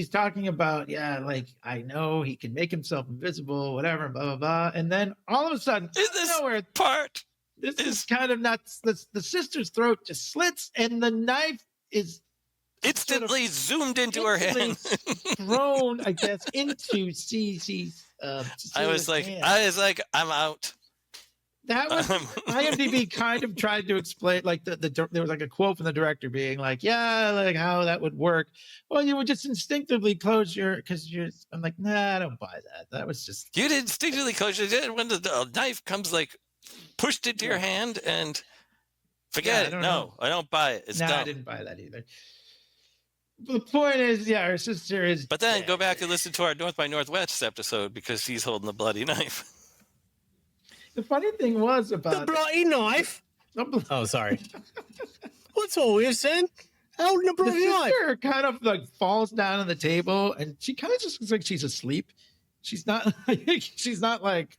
talking about, like, I know he can make himself invisible, whatever, blah, blah, blah. And then all of a sudden, nowhere, this is kind of nuts. The sister's throat just slits and the knife is instantly zoomed into her hand. Thrown, I guess, into Cecilia's I was like, I'm out. That was IMDb kind of tried to explain, like there was like a quote from the director being like, yeah, like how that would work. Well, you would just instinctively close I'm like, nah, I don't buy that. That was just. You did instinctively close your when the knife comes like pushed into your hand and forget it. No, I don't buy it. It's dumb. I didn't buy that either. But the point is, her sister is. But then go back and listen to our North by Northwest episode because she's holding the bloody knife. The funny thing was about the bloody knife. Oh, sorry. What's all you're saying? Holding the bloody knife. The sister kind of like falls down on the table, and she kind of just looks like she's asleep. She's not. She's not like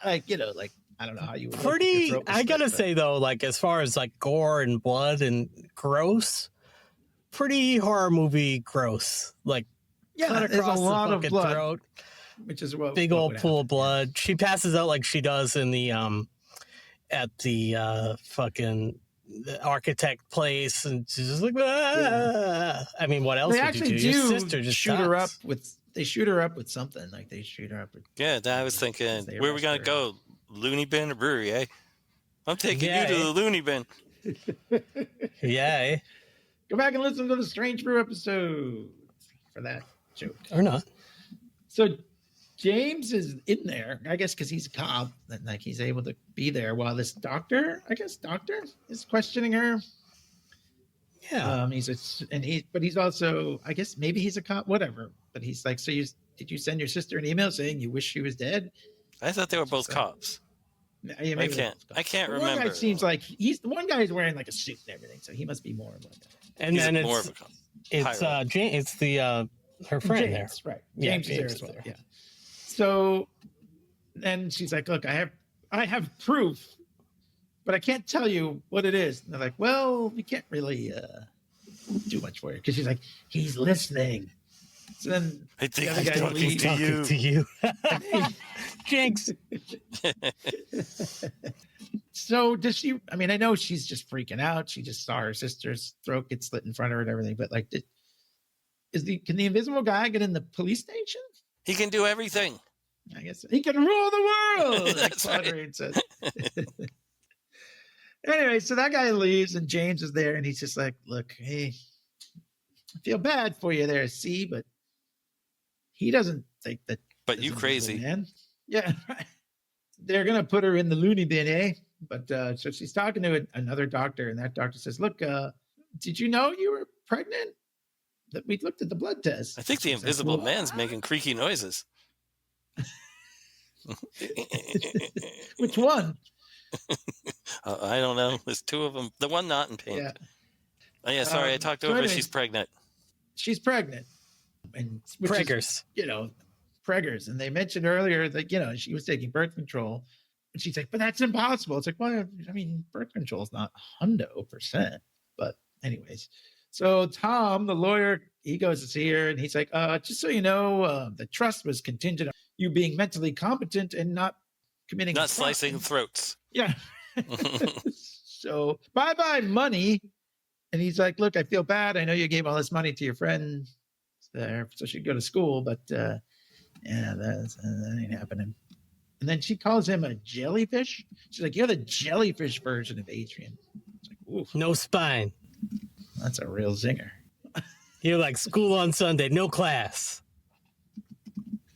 I don't know how you would. Pretty. I gotta say though, like as far as like gore and blood and gross, pretty horror movie gross. Like cut there's across a lot the of fucking blood. throat. Which is what big old pool of blood. She passes out like she does in the at the fucking architect place, and she's just like, ah. I mean, what else? They would actually you do? Your sister just shoot her up with. They shoot her up with something. Like they shoot her up with. Yeah, I was thinking, where are we gonna go? Looney bin or brewery? Eh? I'm taking you to the looney bin. Yeah. Go back and listen to the Strange Brew episode for that joke. Or not. So. James is in there, I guess, because he's a cop, and like he's able to be there while this doctor is questioning her. Yeah, but he's also, I guess, maybe he's a cop, whatever. But he's like, so did you send your sister an email saying you wish she was dead? I thought they were both cops. Yeah, I can't remember. One guy seems like the one guy is wearing like a suit and everything, so he must be more of like. And then it's more of a cop. It's James. It's the her friend James, there, right? James is there as well. Yeah. So then she's like, look, I have proof, but I can't tell you what it is. And they're like, well, we can't really do much for you. Because she's like, he's listening. So then I think he's talking to you. Jinx. So does she, I mean, I know she's just freaking out. She just saw her sister's throat get slit in front of her and everything. But like, can the invisible guy get in the police station? He can do everything. I guess he can rule the world. That's right. Says. Anyway, so that guy leaves and James is there and he's just like, look, hey, I feel bad for you there, see, but he doesn't think that. But you crazy. Man. Yeah. They're going to put her in the loony bin, eh? But so she's talking to another doctor and that doctor says, look, did you know you were pregnant? That we looked at the blood test. I think the invisible man's making creaky noises. Which one? I don't know. There's two of them. The one not in pain. Yeah. Oh yeah. Sorry, I talked over. She's pregnant. She's pregnant. And preggers. Preggers. And they mentioned earlier that she was taking birth control, and she's like, "But that's impossible." It's like, well, I mean, birth control is not 100%. But anyways. So Tom, the lawyer, he goes to see her and he's like, just so you know, the trust was contingent on you being mentally competent and not committing Not a crime. slicing throats. Yeah. So bye-bye money. And he's like, look, I feel bad. I know you gave all this money to your friend there, so she'd go to school, but yeah, that ain't happening. And then she calls him a jellyfish. She's like, you're the jellyfish version of Adrian. It's like, oof, No spine. that's a real zinger. You're like school on Sunday, no class.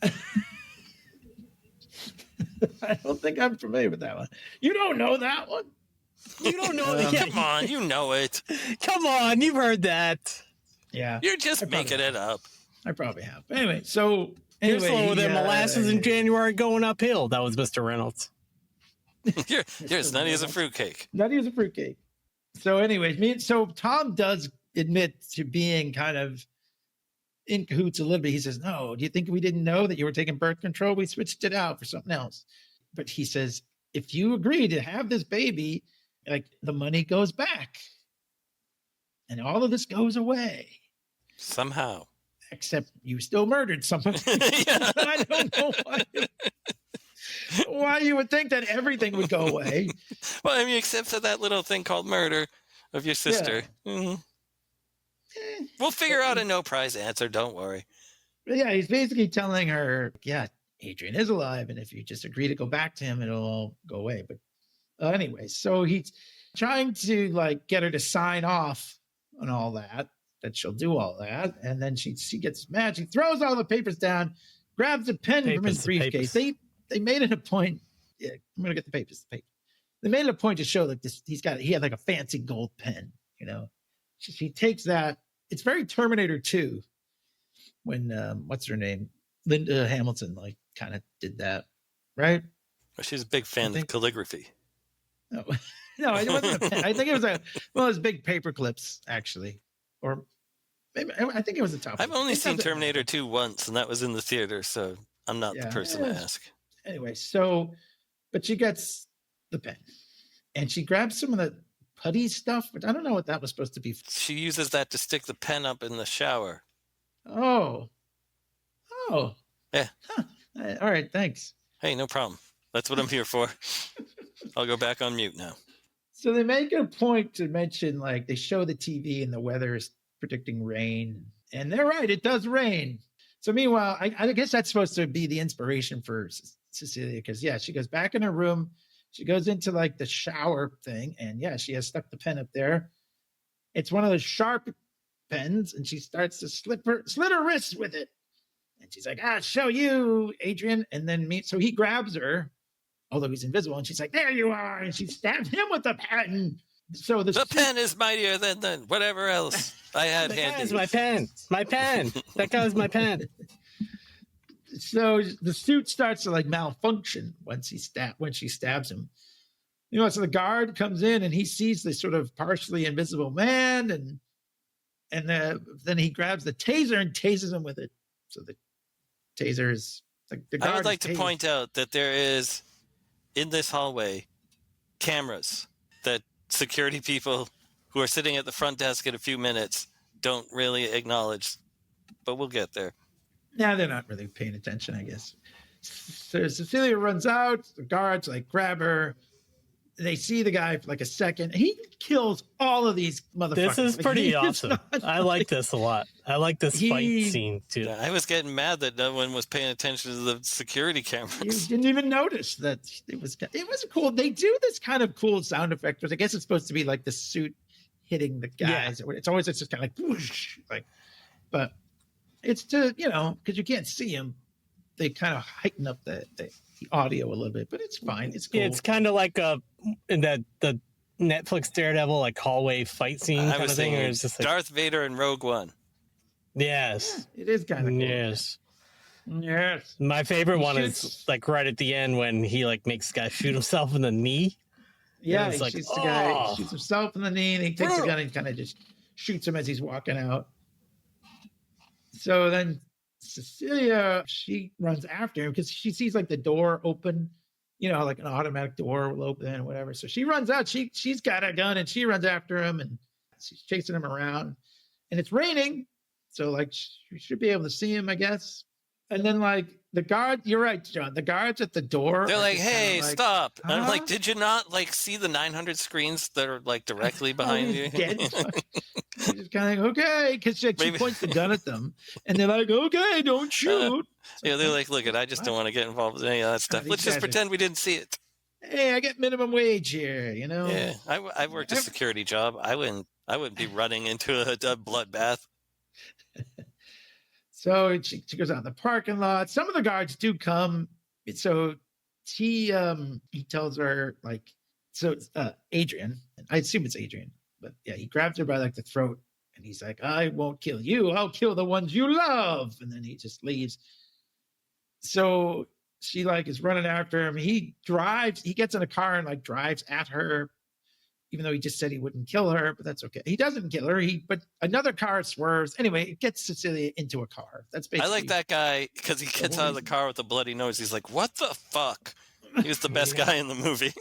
I don't think I'm familiar with that one. You don't know that one? You don't know that. Come on, you know it. Come on, you've heard that. Yeah. You're just making it up. I probably have. Anyway, so You're anyway, slower than molasses in January going uphill. That was Mr. Reynolds. You're as nutty as a fruitcake. Nutty as a fruitcake. So anyways, so Tom does admit to being kind of in cahoots a little bit. He says, no, do you think we didn't know that you were taking birth control? We switched it out for something else. But he says, if you agree to have this baby, like the money goes back and all of this goes away. Somehow. Except you still murdered someone. I don't know why you would think that everything would go away. Well, I mean, except for that little thing called murder of your sister. Yeah. Mm-hmm. We'll figure out a no prize answer. Don't worry. But yeah, he's basically telling her, yeah, Adrian is alive. And if you just agree to go back to him, it'll all go away. But anyway, so he's trying to like get her to sign off on all that she'll do all that. And then she gets mad. She throws all the papers down, grabs a pen from his briefcase. They made it a point. Yeah, I'm going to get the papers. They made it a point to show that he had like a fancy gold pen, you know. She takes that. It's very Terminator 2 when, what's her name? Linda Hamilton, like, kind of did that, right? Well, she's a big fan of calligraphy. No, it wasn't a pen. I think it was one of those big paper clips, actually. Or maybe, I think it was the top. I've only seen Terminator 2 once, and that was in the theater, so I'm not the person to ask. Anyway, but she gets the pen, and she grabs some of the putty stuff, but I don't know what that was supposed to be. She uses that to stick the pen up in the shower. Oh. Yeah. Huh. All right, thanks. Hey, no problem. That's what I'm here for. I'll go back on mute now. So they make a point to mention, like, they show the TV and the weather is predicting rain. And they're right, it does rain. So meanwhile, I guess that's supposed to be the inspiration for Cecilia, because, yeah, she goes back in her room. She goes into, like, the shower thing, and, yeah, she has stuck the pen up there. It's one of those sharp pens, and she starts to slit her wrists with it. And she's like, I'll show you, Adrian. And then so he grabs her, although he's invisible, and she's like, there you are. And she stabs him with the pen. So the pen is mightier than whatever else I had handy. That my pen. My pen. That guy's my pen. So the suit starts to like malfunction when she stabs him. You know, so the guard comes in and he sees this sort of partially invisible man, and then he grabs the taser and tases him with it. So the taser is like the guard. I would like to point out that there is in this hallway cameras that security people who are sitting at the front desk in a few minutes don't really acknowledge, but we'll get there. Yeah, they're not really paying attention, I guess. So Cecilia runs out. The guards like grab her. They see the guy for like a second. He kills all of these motherfuckers. This is pretty awesome. I like this a lot. I like this fight scene too. Yeah, I was getting mad that no one was paying attention to the security cameras. You didn't even notice that it was cool. They do this kind of cool sound effect, but I guess it's supposed to be like the suit hitting the guys. Yeah. It's always just kind of like whoosh, like, but it's to, you know, because you can't see them. They kind of heighten up the audio a little bit, but it's fine. It's cool. It's kind of like the Netflix Daredevil like hallway fight scene kind of thing. Or it's just like Darth Vader and Rogue One. Yes, yeah, it is kind of cool. Yes. My favorite one is like right at the end when he like makes the guy shoot himself in the knee. Yeah, he shoots the guy, shoots himself in the knee, and he takes the gun and kind of just shoots him as he's walking out. So then Cecilia, she runs after him because she sees like the door open, you know, like an automatic door will open or whatever. So she runs out. She's got a gun and she runs after him and she's chasing him around. And it's raining, so like she should be able to see him, I guess. And then like the guard. You're right, John. The guards at the door. They're are like, just kinda "Hey, stop!" And I'm huh? like, "Did you not like see the 900 screens that are like directly behind All you?" these dead They're just kind of like, okay, because she Maybe- points the gun at them, and they're like, okay, don't shoot. It's Yeah, they're what? like, "Look, I just don't want to get involved in any of that stuff. these Let's just guys are- pretend we didn't see it." Hey, I get minimum wage here, you know. Yeah, I worked a security job. I wouldn't be running into a bloodbath. So she goes out in the parking lot. Some of the guards do come. So he tells her like, so Adrian, I assume it's Adrian, but yeah, he grabs her by like the throat and he's like, I won't kill you. I'll kill the ones you love. And then he just leaves. So she like is running after him. He gets in a car and like drives at her, even though he just said he wouldn't kill her, but that's okay. He doesn't kill her. But another car swerves. Anyway, it gets Cecilia into a car. That's basically. I like that guy because he gets out of the car with a bloody nose. He's like, "What the fuck?" He was the best guy in the movie.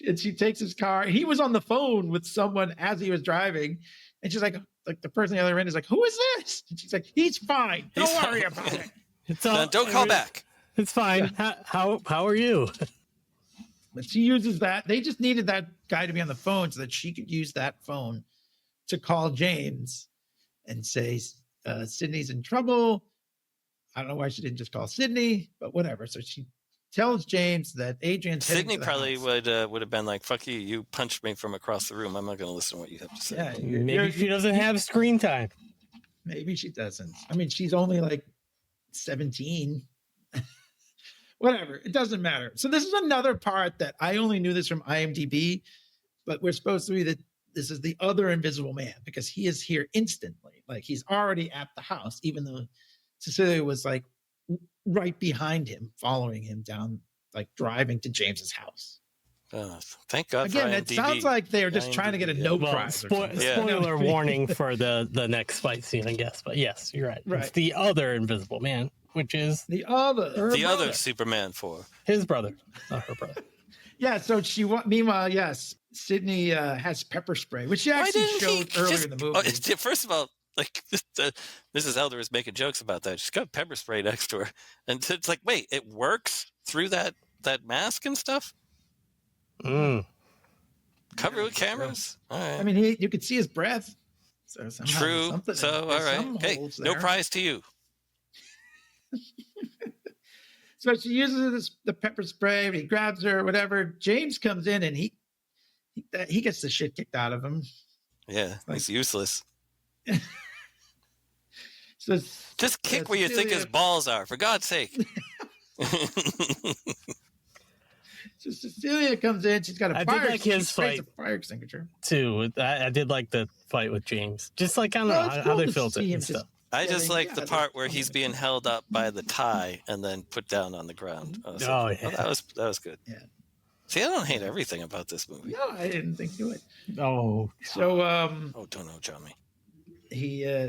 And she takes his car. He was on the phone with someone as he was driving, and she's like the person on the other end is like, "Who is this?" And she's like, "He's fine. Don't worry about it. It's all, Don't call back. It's fine. Yeah. How are you? But she uses that. They just needed that guy to be on the phone so that she could use that phone to call James and say, Sydney's in trouble. I don't know why she didn't just call Sydney, but whatever. So she tells James that Adrian's Sydney heading to the probably house. would have been like, "Fuck you! You punched me from across the room. I'm not going to listen to what you have to say." Yeah, Maybe she doesn't have screen time. Maybe she doesn't. I mean, she's only like 17. Whatever. It doesn't matter. So this is another part that I only knew this from IMDb, but we're supposed to be that this is the other invisible man because he is here instantly. Like he's already at the house, even though Cecilia was like right behind him, following him down, like driving to James's house. Thank God. Again, for it IMDb. sounds like they're just trying to get a IMDb, no Well, prize. or something. Yeah. spoiler warning for the next fight scene, I guess. But yes, you're right. Right. It's the other Invisible Man, which is The other Superman 4. his brother, not her brother. Yeah, so meanwhile, yes, Sydney has pepper spray, which she actually showed earlier in the movie. First of all, like Mrs. Elder is making jokes about that. She's got pepper spray next to her, and it's like, wait, it works through that mask and stuff. Covered with cameras. All right. I mean, you could see his breath. So somehow True. something- So all there's right. some Okay. holes No there. prize to you. So she uses the pepper spray. He grabs her, whatever. James comes in and he gets the shit kicked out of him. Yeah, Like- he's useless. So Just kick where you think his Cecilia- balls are, for God's sake. So Cecilia comes in. She's got a I did fire. like his she sprays fight. a fire extinguisher. Too. I did like the fight with James. Just like I don't Well, know it's how cool they to filmed it see him and just- stuff. I Yeah, just like the that's part where funny. he's being held up by the tie and then put down on the ground. I was like, Oh, yeah. that was good. Yeah. See, I don't hate everything about this movie. No, I didn't think you would. Oh, So Oh, don't know, Johnny.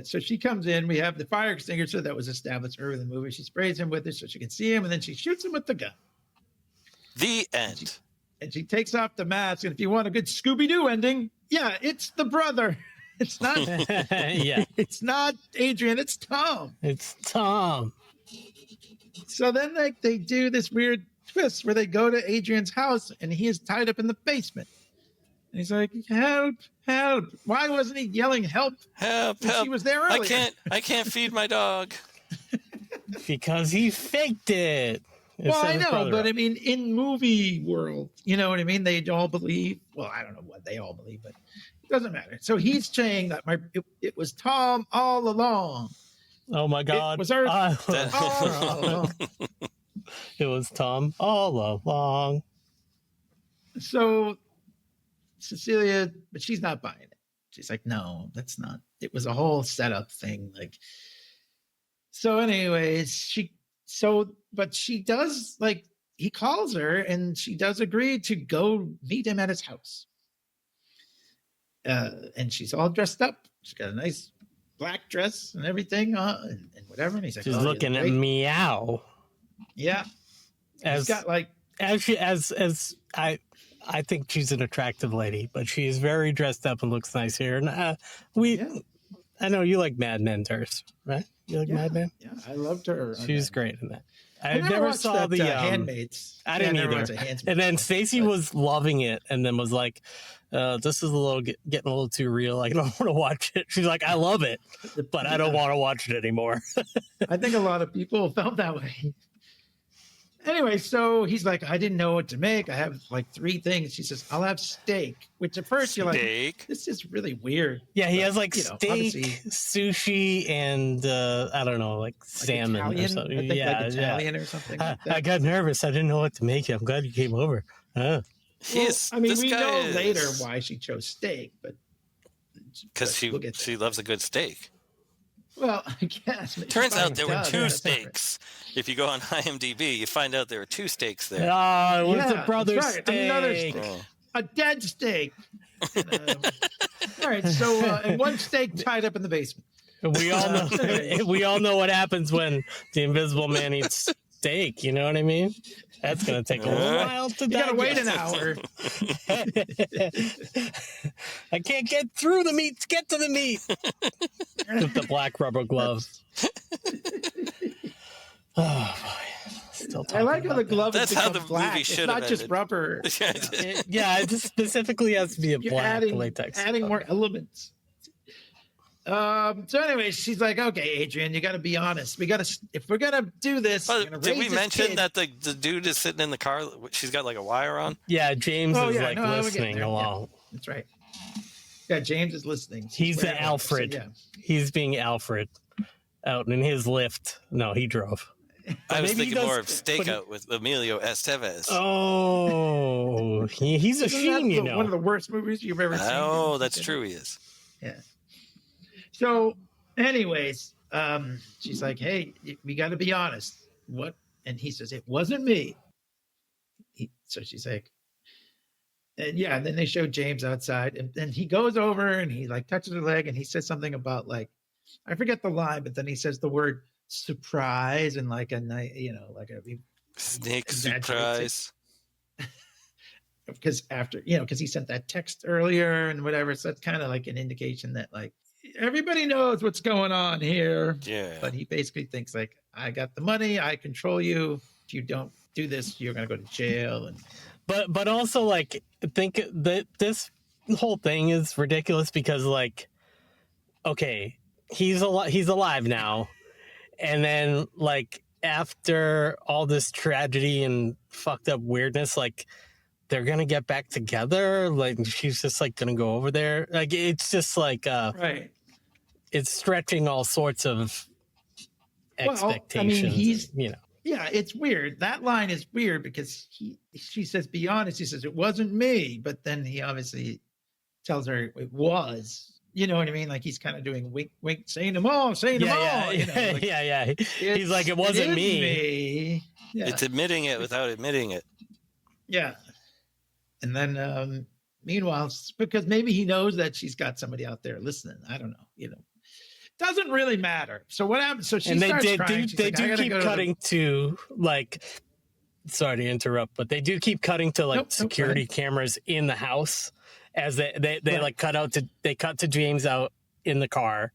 so she comes in. We have the fire extinguisher that was established earlier in the movie. She sprays him with it so she can see him, and then she shoots him with the gun. The end. And she takes off the mask. And if you want a good Scooby-Doo ending, yeah, it's the brother. It's not. yeah, It's not Adrian. It's Tom. it's Tom. So then they do this weird twist where they go to Adrian's house and he is tied up in the basement. And he's like, "Help! Help! Why wasn't he yelling help Help, when help. she was there earlier?" I can't feed my dog. Because he faked it. It Well, set I his know, brother but up. I mean, in movie world, you know what I mean? They all believe. Well, I don't know what they all believe, but it doesn't matter. So he's saying that it was Tom all along. Oh my God! was her- That- All along. It was Tom all along. So Cecilia, but she's not buying it. She's like, "No, that's not. It was a whole setup thing." Like, so, anyways, but she does like he calls her, and she does agree to go meet him at his house. And she's all dressed up. She's got a nice black dress and everything on, and whatever. And he's like, She's "Oh, you're looking at great." Meow. Yeah, he's As got like. I think she's an attractive lady, but she is very dressed up and looks nice here. And I know you like Mad Men, Durst, right? You like Mad Men? Yeah, I loved her. She was great in that. I never saw the Handmaids. I didn't either. And then Stacey was loving it, and then was like, "This is a little getting a little too real. I don't want to watch it." She's like, "I love it, but I don't want to watch it anymore." I think a lot of people felt that way. Anyway, so he's like, I didn't know what to make. I have like 3 things. She says, I'll have steak, which at first you're like, this is really weird. Yeah, he has like steak, sushi, and I don't know, like salmon Italian, or something. I think like Italian or something like that. I got nervous. I didn't know what to make. I'm glad you came over. Well, I mean, we know later why she chose steak, but because she loves a good steak. Well, I guess. Turns out there were 2 steaks. If you go on IMDb, you find out there were 2 steaks there. It was a brother's steak. Another steak. Oh. A dead steak. All right, so and 1 steak tied up in the basement. We all know. We all know what happens when the Invisible Man eats steak. You know what I mean? That's gonna take a while to digest. You gotta wait an hour. I can't get through the meat. Get to the meat. With the black rubber gloves. Oh boy! Still I like how the glove is how the black. movie should have ended. It's not just rubber. Yeah, it just specifically has to be a black latex. Adding more elements. So anyway, she's like, okay, Adrian, you got to be honest. If we're going to do this. Did we mention that the dude is sitting in the car? She's got like a wire on. Yeah, James is listening along. Yeah, that's right. Yeah, James is listening. He's the Alfred. So, yeah. He's being Alfred out in his lift. No, he drove. I was thinking more of Stakeout with Emilio Estevez. Oh, he's a sheen, you know. One of the worst movies you've ever seen. Oh, that's true. He is. Yeah. So, anyways, she's like, "Hey, we got to be honest. What?" And he says, "It wasn't me." So she's like, and yeah. And then they show James outside, and then he goes over and he like touches her leg, and he says something about like, I forget the line, but then he says the word surprise and like a night, like a snake surprise. Because because he sent that text earlier and whatever, so that's kind of like an indication that like. Everybody knows what's going on here. Yeah. But he basically thinks like, I got the money, I control you. If you don't do this, you're gonna go to jail. And but also like think that this whole thing is ridiculous because like, okay, he's alive now, and then like after all this tragedy and fucked up weirdness, like they're gonna get back together. Like she's just like gonna go over there. Like it's just like right. It's stretching all sorts of expectations. I mean, Yeah, it's weird. That line is weird because she says, "Be honest." He says, "It wasn't me," but then he obviously tells her it was. You know what I mean? Like he's kind of doing wink, wink, saying them all. Yeah. He's like, "It wasn't me." Yeah. It's admitting it without admitting it. Yeah. And then, meanwhile, because maybe he knows that she's got somebody out there listening. I don't know. Doesn't really matter. So what happens? So she starts crying. They do keep cutting to like. Sorry to interrupt, but they do keep cutting to like security cameras in the house as they like cut to James out in the car.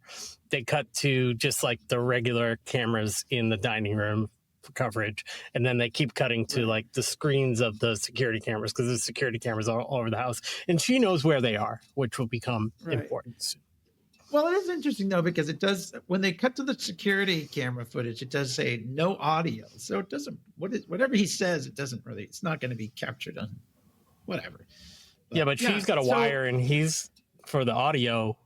They cut to just like the regular cameras in the dining room for coverage, and then they keep cutting to like the screens of the security cameras because the security cameras are all over the house, and she knows where they are, which will become important soon. Well, it is interesting though because it does when they cut to the security camera footage, it does say no audio, so it doesn't. Whatever he says, it doesn't really. It's not going to be captured on whatever. But she's got a wire, and he's for the audio.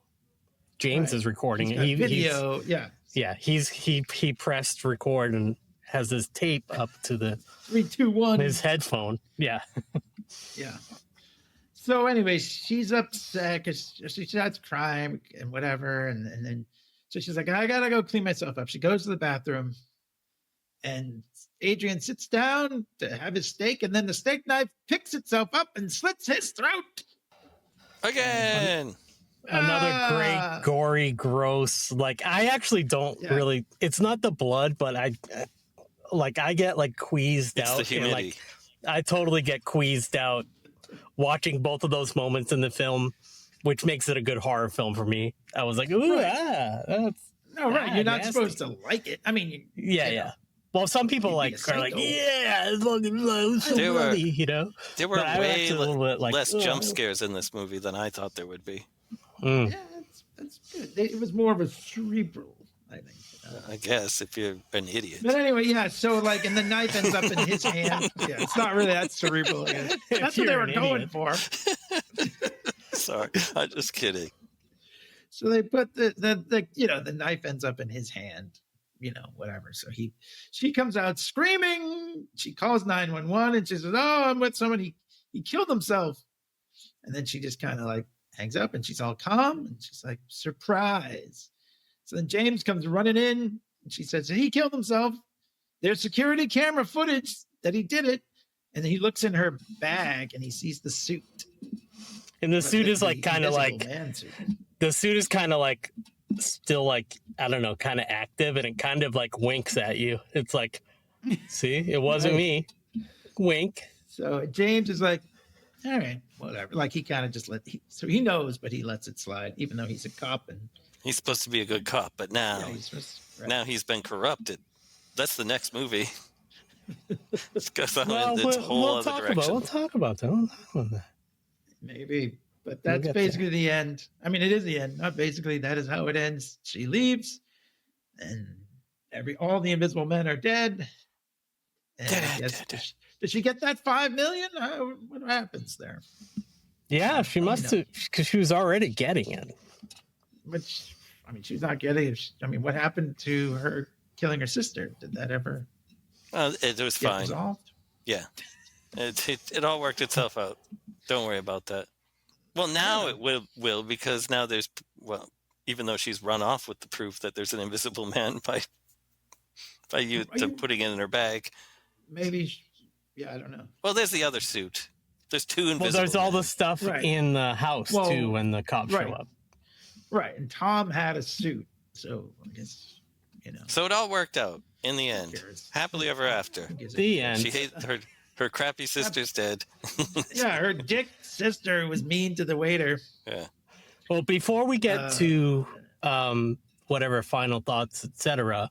James is recording it. Video, he pressed record and has his tape up to the 3, 2, 1 his headphone. Yeah. So anyway, she's upset because she starts crying and whatever, and then so she's like, I gotta go clean myself up. She goes to the bathroom, and Adrian sits down to have his steak, and then the steak knife picks itself up and slits his throat again. Another great, gory, gross. Like I actually don't really. It's not the blood, but I get like queased out. It's the humidity. Like I totally get queased out watching both of those moments in the film which makes it a good horror film for me. I was like, ooh, that's No, right. You're not nasty. supposed to like it. I mean, Yeah. Well, some people You'd be a are like, psycho. yeah, it's fucking so There were- bloody, you know. There were But I'm way actually a little bit like, less "Ugh." jump scares in this movie than I thought there would be. Mm. yeah, that's good. It was more of a cerebral, I think. I guess if you're an idiot. But anyway, yeah. So like, and the knife ends up in his hand. Yeah, it's not really that cerebral. I guess. That's what they you're were an going idiot. for. Sorry, I'm just kidding. So they put the knife ends up in his hand. Whatever. So she comes out screaming. She calls 911 and she says, "Oh, I'm with someone. He killed himself." And then she just kind of like hangs up and she's all calm and she's like, "Surprise." So then James comes running in and she says, "He killed himself. There's security camera footage that he did it." And then he looks in her bag and he sees the suit. And the suit is like The kind of Invisible like Man suit. the suit is kind of like still like, I don't know, kind of active, and it kind of like winks at you. It's like, see, it wasn't me. Wink. So James is like, "All right, whatever." Like he kind of just so he knows, but he lets it slide, even though he's a cop and He's supposed to be a good cop, but now, now he's been corrupted. That's the next movie. It goes on Well, in its whole we'll other talk direction. we'll talk about that. maybe, but We'll that's get basically the end. I mean, it is the end. Not basically. That is how it ends. She leaves, and all the invisible men are dead. And I guess, did she get that $5 million? What happens there? Yeah, she must have, because she was already getting it. Which, I mean, she's not getting it. What happened to her killing her sister? Did that ever It was get fine. resolved? Yeah, it all worked itself out. Don't worry about that. Well, now it will because now there's even though she's run off with the proof that there's an invisible man by putting it in her bag. Maybe, I don't know. Well, there's the other suit. There's two invisible. Well, there's all men. the stuff in the house too when the cops show up. Right, and Tom had a suit, so I guess So it all worked out in the end, happily ever after. The end. She hates her crappy sister's dead. Yeah, her dick sister was mean to the waiter. Yeah. Well, before we get to whatever final thoughts, etc.,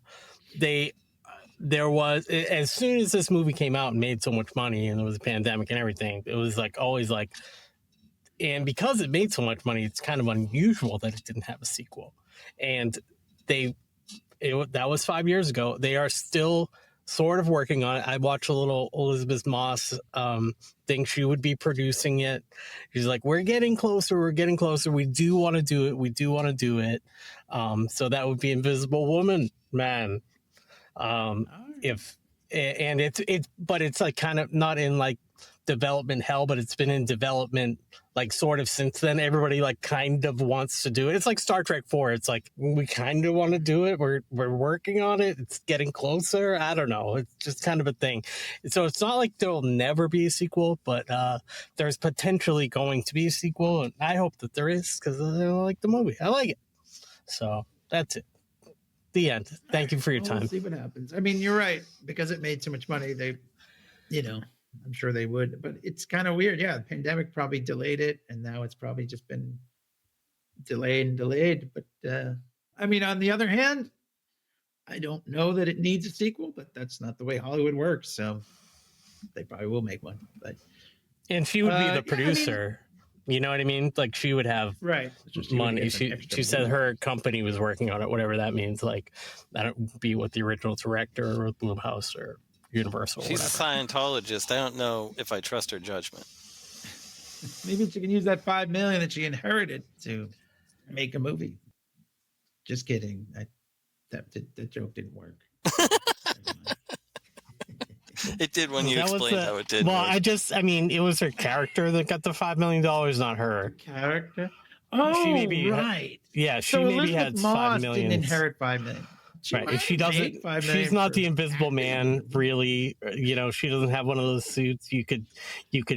there was, as soon as this movie came out and made so much money, and there was a pandemic and everything, it was like always like, and because it made so much money, it's kind of unusual that it didn't have a sequel. And that was 5 years ago. They are still sort of working on it. I watched a little Elizabeth Moss thing. She would be producing it. She's like, we're getting closer. We do want to do it. So that would be Invisible Woman, man. But it's like kind of not in like development hell, but it's been in development like sort of since then. Everybody like kind of wants to do it. It's like Star Trek 4. It's like we kind of want to do it. We're working on it. It's getting closer. I don't know. It's just kind of a thing. So it's not like there'll never be a sequel, but there's potentially going to be a sequel, and I hope that there is because I like the movie. I like it. So that's it. The end. Thank you for your time. We'll see what happens. I mean, you're right, because it made so much money. They, I'm sure they would, but it's kind of weird. Yeah, the pandemic probably delayed it, and now it's probably just been delayed. But I mean, on the other hand, I don't know that it needs a sequel, but that's not the way Hollywood works. So they probably will make one. And she would be the producer. You know what I mean? Like she would have money. She said her company was working on it, whatever that means. Like that would be with the original director or Blumhouse or Universal. She's a Scientologist. I don't know if I trust her judgment. Maybe she can use that $5 million that she inherited to make a movie. Just kidding. That joke didn't work. It did when you explained how it did. Well, it was her character that got the $5 million, not her. Character? Oh, she maybe, right. Yeah, she maybe had $5 million. Didn't inherit $5 million. Right. If she doesn't, she's not the Invisible Man, really. She doesn't have one of those suits. You could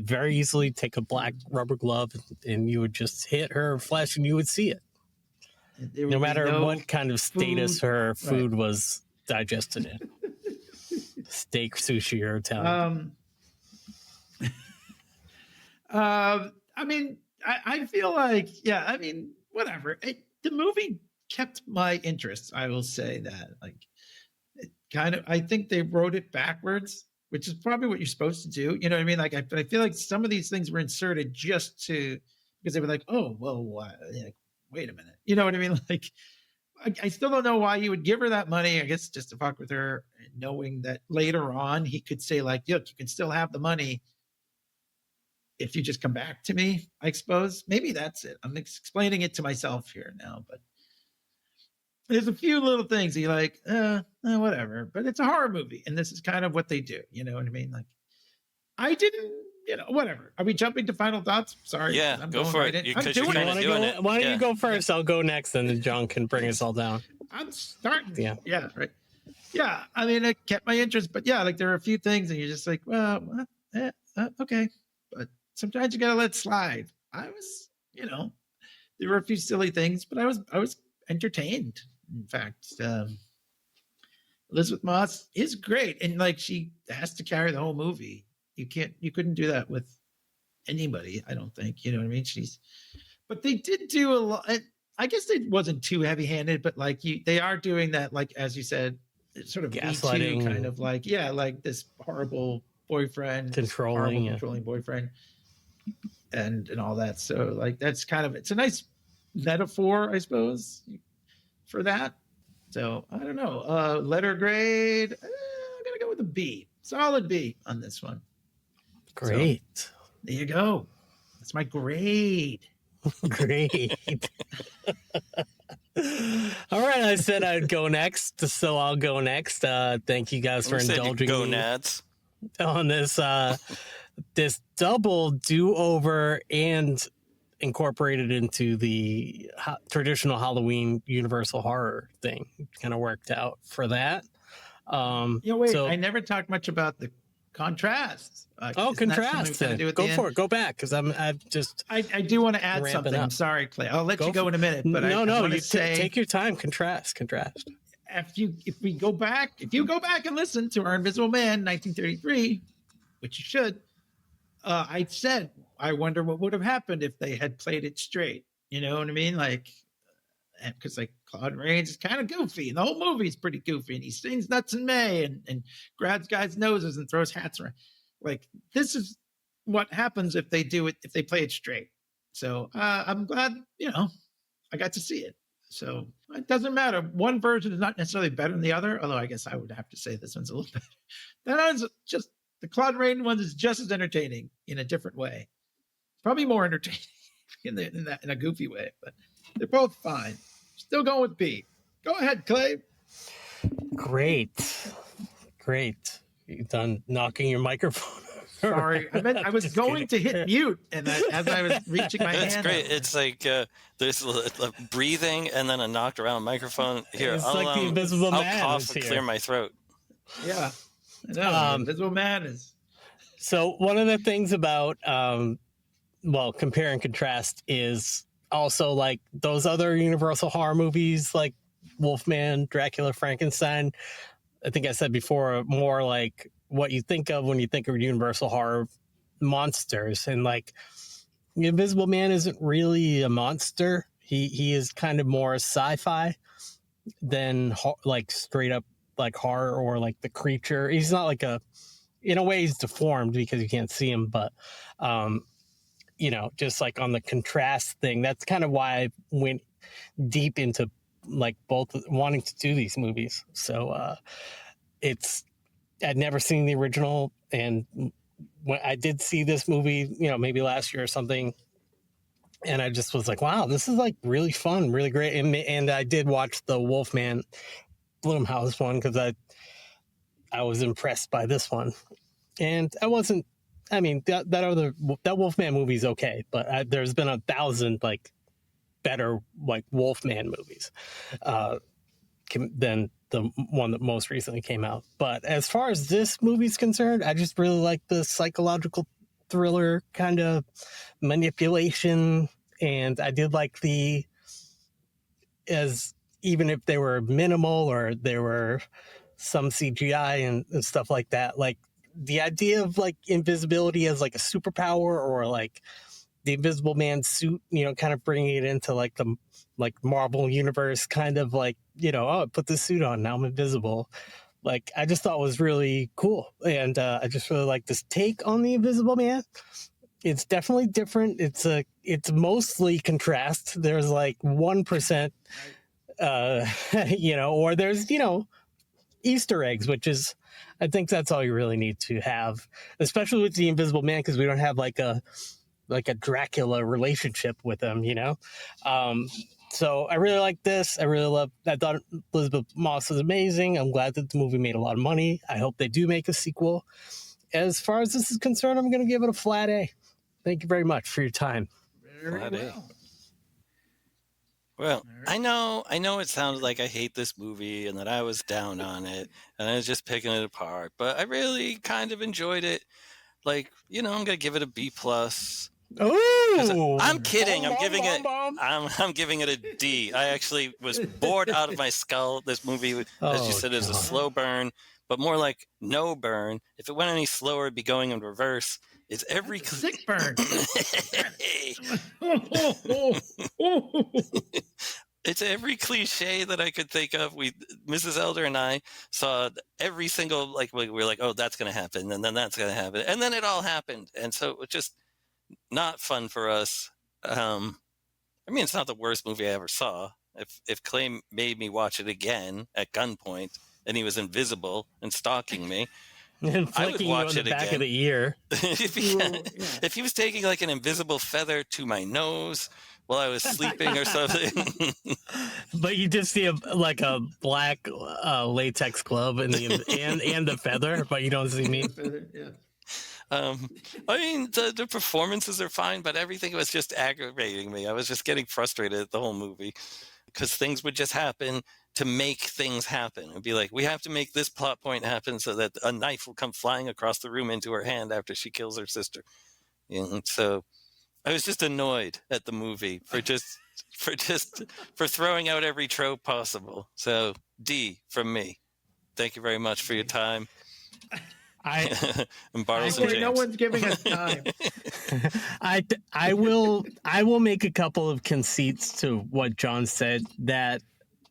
very easily take a black rubber glove and you would just hit her flesh and you would see it. No matter what kind of status her food was digested in. Steak, sushi, or Italian. I mean, I feel like, yeah, I mean, whatever. The movie kept my interest. I will say that, like, it kind of, I think they wrote it backwards, which is probably what you're supposed to do. You know what I mean? Like, I feel like some of these things were inserted just because they were like, oh, well, yeah, wait a minute. You know what I mean? Like, I still don't know why you would give her that money. I guess just to fuck with her, knowing that later on he could say, like, look, you can still have the money if you just come back to me, I suppose. Maybe that's it. I'm explaining it to myself here now, but there's a few little things you're like, whatever. But it's a horror movie, and this is kind of what they do. You know what I mean? Like, I didn't, whatever. Are we jumping to final thoughts? Sorry. Yeah, I'm go going for right it. in. Because you're kind of doing it. Why don't you go first? I'll go next, and then John can bring us all down. I'm starting. Yeah, right. Yeah, I mean, it kept my interest, but yeah, like there are a few things, and you're just like, well, okay, but sometimes you gotta let it slide. I was, there were a few silly things, but I was entertained. In fact, Elizabeth Moss is great, and like she has to carry the whole movie. You couldn't do that with anybody. I don't think. You know what I mean? But they did do a lot. I guess it wasn't too heavy-handed, but like they are doing that, like as you said, sort of gaslighting, kind of like like this horrible boyfriend, controlling boyfriend, and all that. So like that's kind of, it's a nice metaphor, I suppose, for that. So I don't know. Letter grade, I'm gonna go with a B, solid B on this one. Great. So, there you go. That's my grade. Great. All right, I said I'd go next, so I'll go next. Thank you guys for indulging me Nads. on this this double do-over and incorporated into the traditional Halloween Universal horror thing. Kind of worked out for that. Wait, I never talked much about the contrast. Contrast. Go for it. Go back, because I do want to add something. I'm sorry, Clay. I'll let you go in a minute. But take your time. Contrast. If you go back and listen to our Invisible Man 1933, which you should, I said I wonder what would have happened if they had played it straight. You know what I mean? Like, because like Claude Rains is kind of goofy, and the whole movie is pretty goofy, and he sings Nuts in May and grabs guys' noses and throws hats around. Like, this is what happens if they play it straight. So I'm glad, I got to see it. So it doesn't matter. One version is not necessarily better than the other, although I guess I would have to say this one's a little better. That one's just, the Claude Rains one is just as entertaining in a different way. Probably more entertaining in a goofy way, but they're both fine. Still going with B. Go ahead, Clay. Great. You done knocking your microphone? Sorry, I was going to hit mute, and as I was reaching my hand. That's great. Over. It's like there's a breathing and then a knocked around microphone. Here, it's like the Invisible Man. I'll cough and clear my throat. Yeah, I know. Invisible Man is. So one of the things about compare and contrast is also like those other Universal horror movies like Wolfman, Dracula, Frankenstein. I think I said before, more like what you think of when you think of Universal horror monsters. And like the Invisible Man isn't really a monster. He is kind of more sci-fi than like straight up like horror or like the creature. He's not like in a way he's deformed because you can't see him, but just like on the contrast thing, that's kind of why I went deep into like both wanting to do these movies. So I'd never seen the original, and when I did see this movie, maybe last year or something, and I just was like, wow, this is like really fun, really great. And I did watch the Wolfman Blumhouse one because I was impressed by this one, and I wasn't. I mean, that Wolfman movie is okay, but there's been 1,000 like better like Wolfman movies than the one that most recently came out. But as far as this movie's concerned, I just really like the psychological thriller kind of manipulation, and I did like even if they were minimal or there were some CGI and stuff like that, like the idea of like invisibility as like a superpower or like the Invisible Man suit, kind of bringing it into like the Marvel universe, kind of like, oh, I put the suit on, now I'm invisible. Like, I just thought it was really cool. And I just really like this take on the Invisible Man. It's definitely different. It's mostly contrast. There's like 1%, or there's, Easter eggs, which is, I think that's all you really need to have, especially with the Invisible Man, because we don't have like a Dracula relationship with him, So I really like this. I thought Elizabeth Moss was amazing. I'm glad that the movie made a lot of money. I hope they do make a sequel. As far as this is concerned, I'm going to give it a flat A. Thank you very much for your time. Very Flat A. well. Well, I know it sounded like I hate this movie and that I was down on it and I was just picking it apart, but I really kind of enjoyed it. Like, I'm going to give it a B+. Oh, I'm kidding. I'm giving it a D. I actually was bored out of my skull. This movie, as you said, is a slow burn, but more like no burn. If it went any slower, it'd be going in reverse. It's every sick burn. It's every cliche that I could think of. Mrs. Elder and I saw every single, we were like, oh, that's going to happen, and then that's going to happen, and then it all happened, and so it was just not fun for us. It's not the worst movie I ever saw. If Clay made me watch it again at gunpoint, and he was invisible and stalking me, and I would watch you on the it back again. of the ear. If he was taking like an invisible feather to my nose while I was sleeping or something. But you just see a black latex glove and the feather, but you don't see me. The performances are fine, but everything was just aggravating me. I was just getting frustrated at the whole movie because things would just happen to make things happen. It'd be like, we have to make this plot point happen so that a knife will come flying across the room into her hand after she kills her sister. And so I was just annoyed at the movie for throwing out every trope possible. So D from me. Thank you very much for your time. And Bartles and James. No one's giving us time. I will make a couple of conceits to what John said. That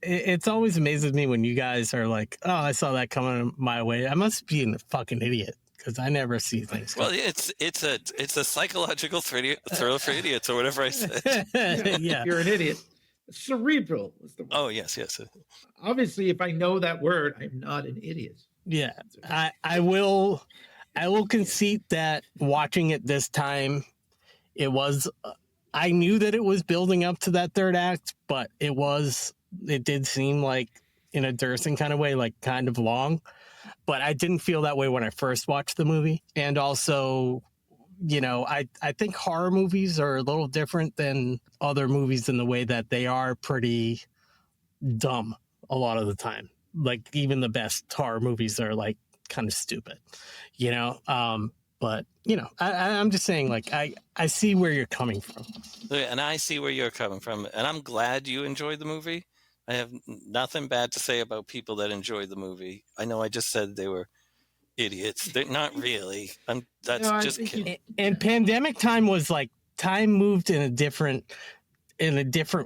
it's always amazes me when you guys are like, "Oh, I saw that coming my way." I must be a fucking idiot because I never see things. Well, it's a psychological thriller for idiots, or whatever I said. Yeah, you're an idiot. Cerebral is the word. Oh yes. Obviously, if I know that word, I'm not an idiot. Yeah, I will concede that watching it this time, it was. I knew that it was building up to that third act, but it did seem like in a Dursin kind of way, like kind of long. But I didn't feel that way when I first watched the movie, and also, I think horror movies are a little different than other movies in the way that they are pretty dumb a lot of the time. Like even the best horror movies are like kind of stupid, but I'm just saying, like, I see where you're coming from. And I see where you're coming from. And I'm glad you enjoyed the movie. I have nothing bad to say about people that enjoyed the movie. I know I just said they were idiots. They're not really. Just kidding. And pandemic time was like, time moved in a different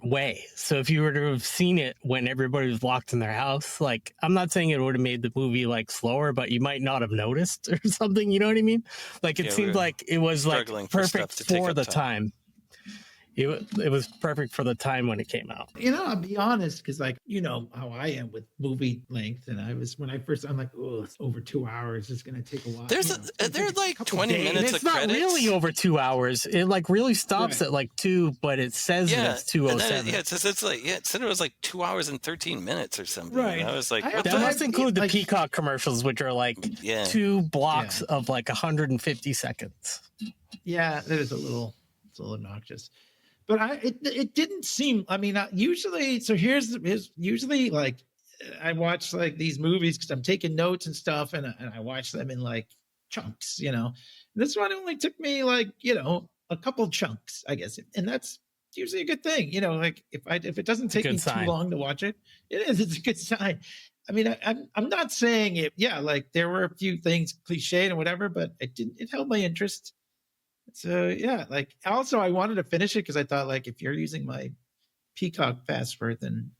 way. So if you were to have seen it when everybody was locked in their house, like, I'm not saying it would have made the movie like slower, but you might not have noticed or something. You know what I mean? Like it seemed like it was like perfect for the time. It was perfect for the time when it came out. I'll be honest, because how I am with movie length, and I'm like, oh, it's over 2 hours. It's going to take a while. They're like 20 minutes of credits. It's not really over 2 hours. It like really stops at like 2, but it says it's 2:07. It said it was like 2 hours and 13 minutes or something. Right. And I was like, that must include the Peacock commercials, which are like 2 blocks of like 150 seconds. Yeah, it's a little obnoxious. But it didn't seem. Usually. So here's usually like I watch like these movies because I'm taking notes and stuff, and I watch them in like chunks. This one only took me like a couple chunks, I guess, and that's usually a good thing. Like if it doesn't take me too long to watch it, it's a good sign. I'm not saying it. Yeah, like there were a few things cliched and whatever, but it held my interest. So yeah, like also I wanted to finish it because I thought like if you're using my Peacock password, then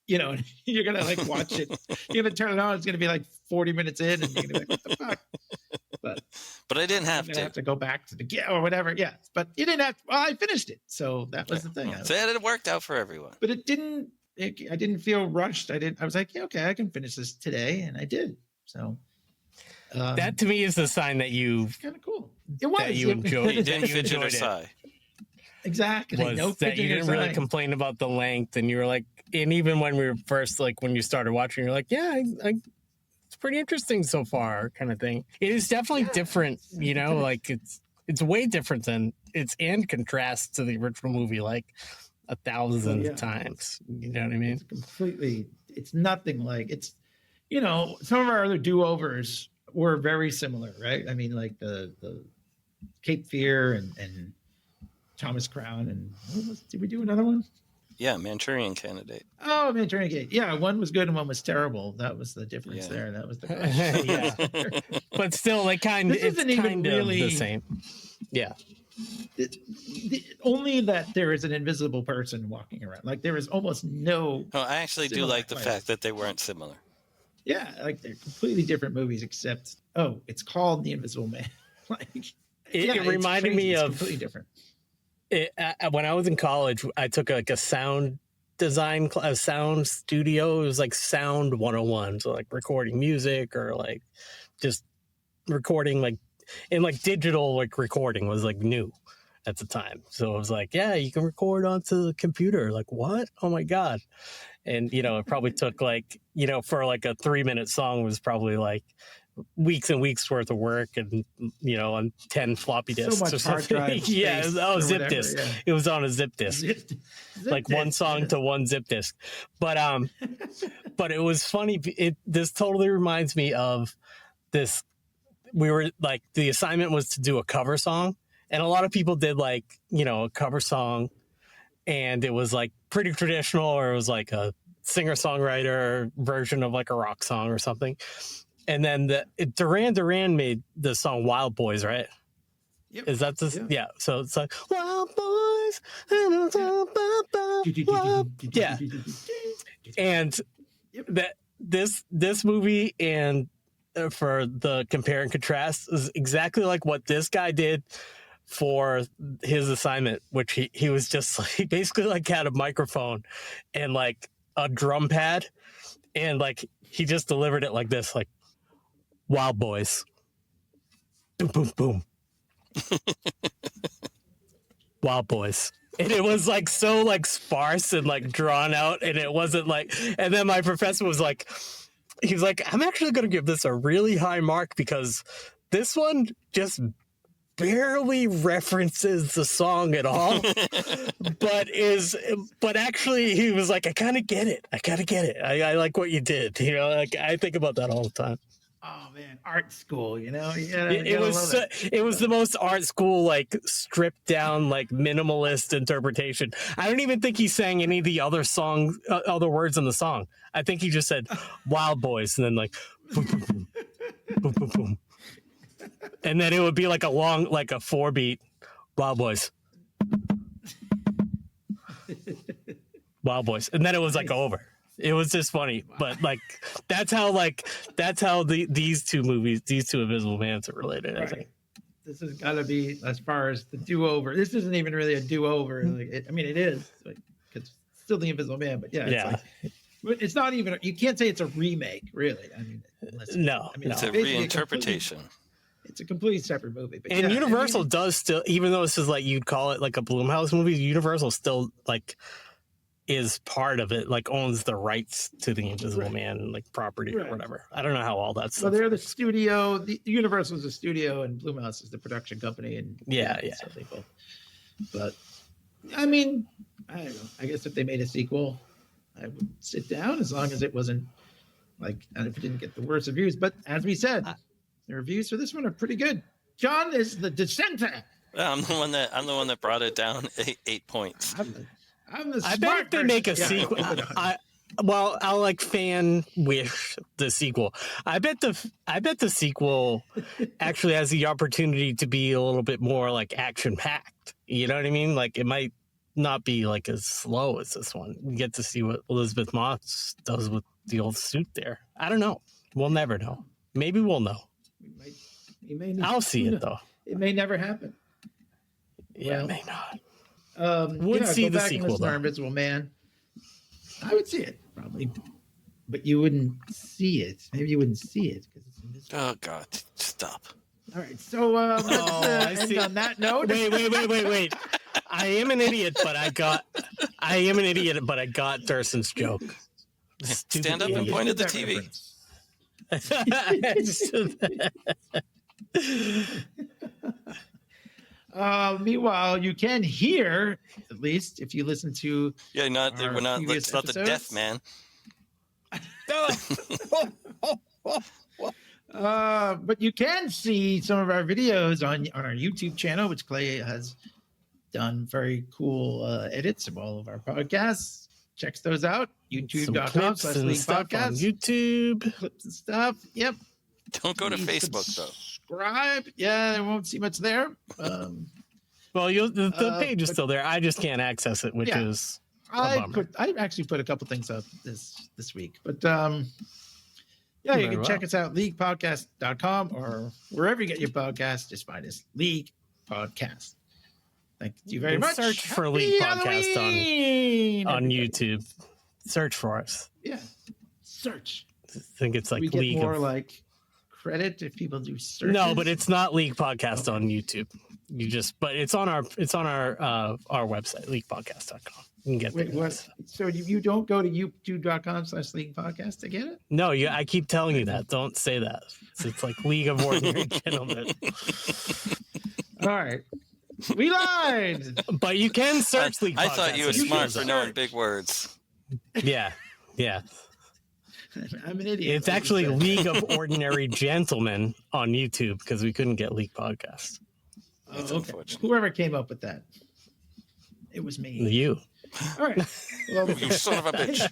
you're gonna like watch it. You're gonna turn it on. It's gonna be like 40 minutes in, and you're gonna be like, "What the fuck?" But I didn't have have to go back to the or whatever. Yeah, but you didn't have. Well, I finished it, so that was the thing. So it worked out for everyone. But it didn't. I didn't feel rushed. I was like, yeah, okay, I can finish this today, and I did. So that to me is the sign that it's kind of cool. It was. That you enjoyed. You didn't fidget or sigh. Exactly. Was that you didn't really complain about the length, and you were like, and even when we were first, like when you started watching, you're like, yeah, it's pretty interesting so far, kind of thing. It is definitely different, like it's way different than and contrasts to the original movie like 1,000 times. You know what I mean? It's nothing like it's. Some of our other do-overs were very similar, right? I mean, like the Cape Fear and Thomas Crown, and did we do another one? Yeah, Manchurian Candidate. Oh, Manchurian Candidate. Yeah, one was good and one was terrible. That was the difference there. That was the yeah. But still, like it's kind of the same. Yeah. Only that there is an invisible person walking around. Like there is almost no. Oh, I actually do like the fact that they weren't similar. Yeah, like they're completely different movies, except it's called The Invisible Man. It reminded me of completely different. When I was in college, I took like a sound design class, sound studio. It was like Sound 101, so like recording music or like just recording like digital like recording was like new at the time. So it was like, yeah, you can record onto the computer. Like what? Oh my god! And it probably took like for like a 3-minute song was probably like weeks and weeks worth of work and on 10 floppy disks so much or something. Hard drive zip disk. Yeah. It was on a zip disk. One song to one zip disk. But it was funny. This totally reminds me of this. We were like, the assignment was to do a cover song, and a lot of people did like a cover song, and it was like pretty traditional, or it was like a singer-songwriter version of like a rock song or something. And then Duran made the song Wild Boys, right? Yep. Is that the yeah? So it's like Wild Boys. Yeah. And that this movie and for the compare and contrast is exactly like what this guy did for his assignment, which he was just like basically like had a microphone and like a drum pad, and like he just delivered it like this, like Wild Boys. Boom, boom, boom. Wild Boys. And it was like so like sparse and like drawn out, and it wasn't like, and then my professor was like, he was like, I'm actually going to give this a really high mark because this one just barely references the song at all, but actually he was like, I kind of get it. I like what you did. Like I think about that all the time. Oh man, art school, it was the most art school, like stripped down, like minimalist interpretation. I don't even think he sang any of the other songs, other words in the song. I think he just said Wild Boys and then like boom, boom, boom, boom, boom, boom. And then it would be like a long, like a 4-beat Wild Boys. Wild Boys. And then it was like over. It was just funny, but like that's how these two Invisible Mans are related. Right. I think this has got to be, as far as the do-over. This isn't even really a do-over. Like it is, like, it's still the Invisible Man, but yeah. It's not even. You can't say it's a remake, really. I mean, it's a reinterpretation. It's a completely separate movie. But and Universal does still, even though this is like you'd call it like a Blumhouse movie, Universal still like is part of it, like owns the rights to the Invisible Man like property or whatever. I don't know how all that's. So they're the studio. The Universal is the studio, and Blumhouse is the production company. And so they both. But I mean, I don't know. I guess if they made a sequel, I would sit down as long as it wasn't like, and if it didn't get the worst reviews. But as we said, the reviews for this one are pretty good. John is the dissenter. I'm the one that brought it down 8 points. I'm the I bet if they make a sequel, Well, I'll like fan wish the sequel. I bet the sequel actually has the opportunity to be a little bit more like action packed. You know what I mean? Like it might not be like as slow as this one. You get to see what Elizabeth Moss does with the old suit there. I don't know. We'll never know. Maybe we'll know. I'll see it though. It may never happen. Yeah, it may not. Would see go the back sequel, and listen to though. our Invisible Man. I would see it probably, but you wouldn't see it. Maybe you wouldn't see it because it's invisible. Oh God, stop. All right, so let's end on that note. Wait. I am an idiot, but I got Dursin's joke. Stand up and point at the TV. Meanwhile, you can hear, at least if you listen to we're not previous it's not the deaf man. But you can see some of our videos on our YouTube channel, which Clay has done very cool edits of all of our podcasts. Checks those out. YouTube.com/LeaguePodcast. YouTube. Clips and stuff. Yep. Don't go to Facebook though. Subscribe. Yeah, I won't see much there. Well, the page is still there. I just can't access it, which is a bummer. I actually put a couple things up this week, but you can check us out, LeaguePodcast.com, or wherever you get your podcast. Just find us, League Podcast. Thank you very much. Search for League Podcast on YouTube. Search for us. Yeah, search. I think it's like we get League more of... like credit if people do searches. No, but it's not League Podcast on YouTube. But it's on our website, LeaguePodcast.com. You can get Wait, what? So you don't go to youtube.com/LeaguePodcast to get it? No, I keep telling you that. Don't say that. It's like League of Ordinary Gentlemen. All right. We lied. But you can search League Podcast. I thought you were smart for knowing big words. Yeah. I'm an idiot. It's actually League of Ordinary Gentlemen on YouTube because we couldn't get League Podcast. Oh, okay. Whoever came up with that. It was me. You. All right. Well, You son of a bitch.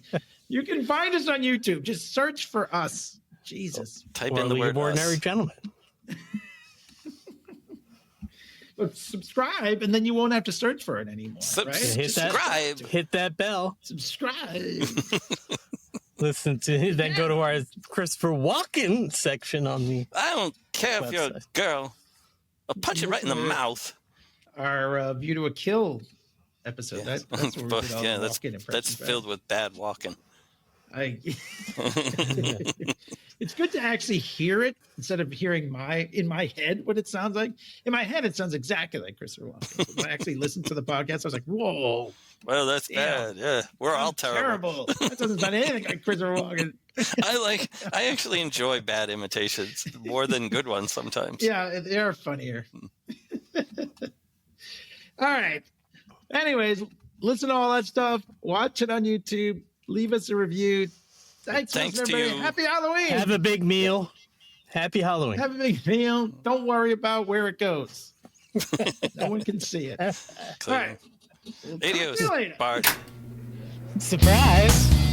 You can find us on YouTube. Just search for us. Jesus. Type Or in the League word of Ordinary us. Gentlemen. Look, subscribe, and then you won't have to search for it anymore. Right? Subscribe. Hit that bell. Subscribe. Listen to then go to our Christopher Walken section on the I don't care if you're a website. girl. I'll punch you right in the mouth. Our View to a Kill episode. Yes. That's where we did all the that's Walken impressions, right? filled with bad walking. It's good to actually hear it instead of hearing in my head what it sounds like. In my head, it sounds exactly like Christopher Walken. When I actually listened to the podcast, I was like, "Whoa, Well, that's damn, bad. Yeah, we're all terrible. That doesn't sound anything like Christopher Walken." I actually enjoy bad imitations more than good ones sometimes. Yeah, they are funnier. All right. Anyways, listen to all that stuff. Watch it on YouTube. Leave us a review. Thanks to everybody. you. Happy Halloween. Have a big meal. Happy Halloween. Have a big meal. Don't worry about where it goes. No one can see it. All right. We'll talk to Adios, you later. Bart. Surprise.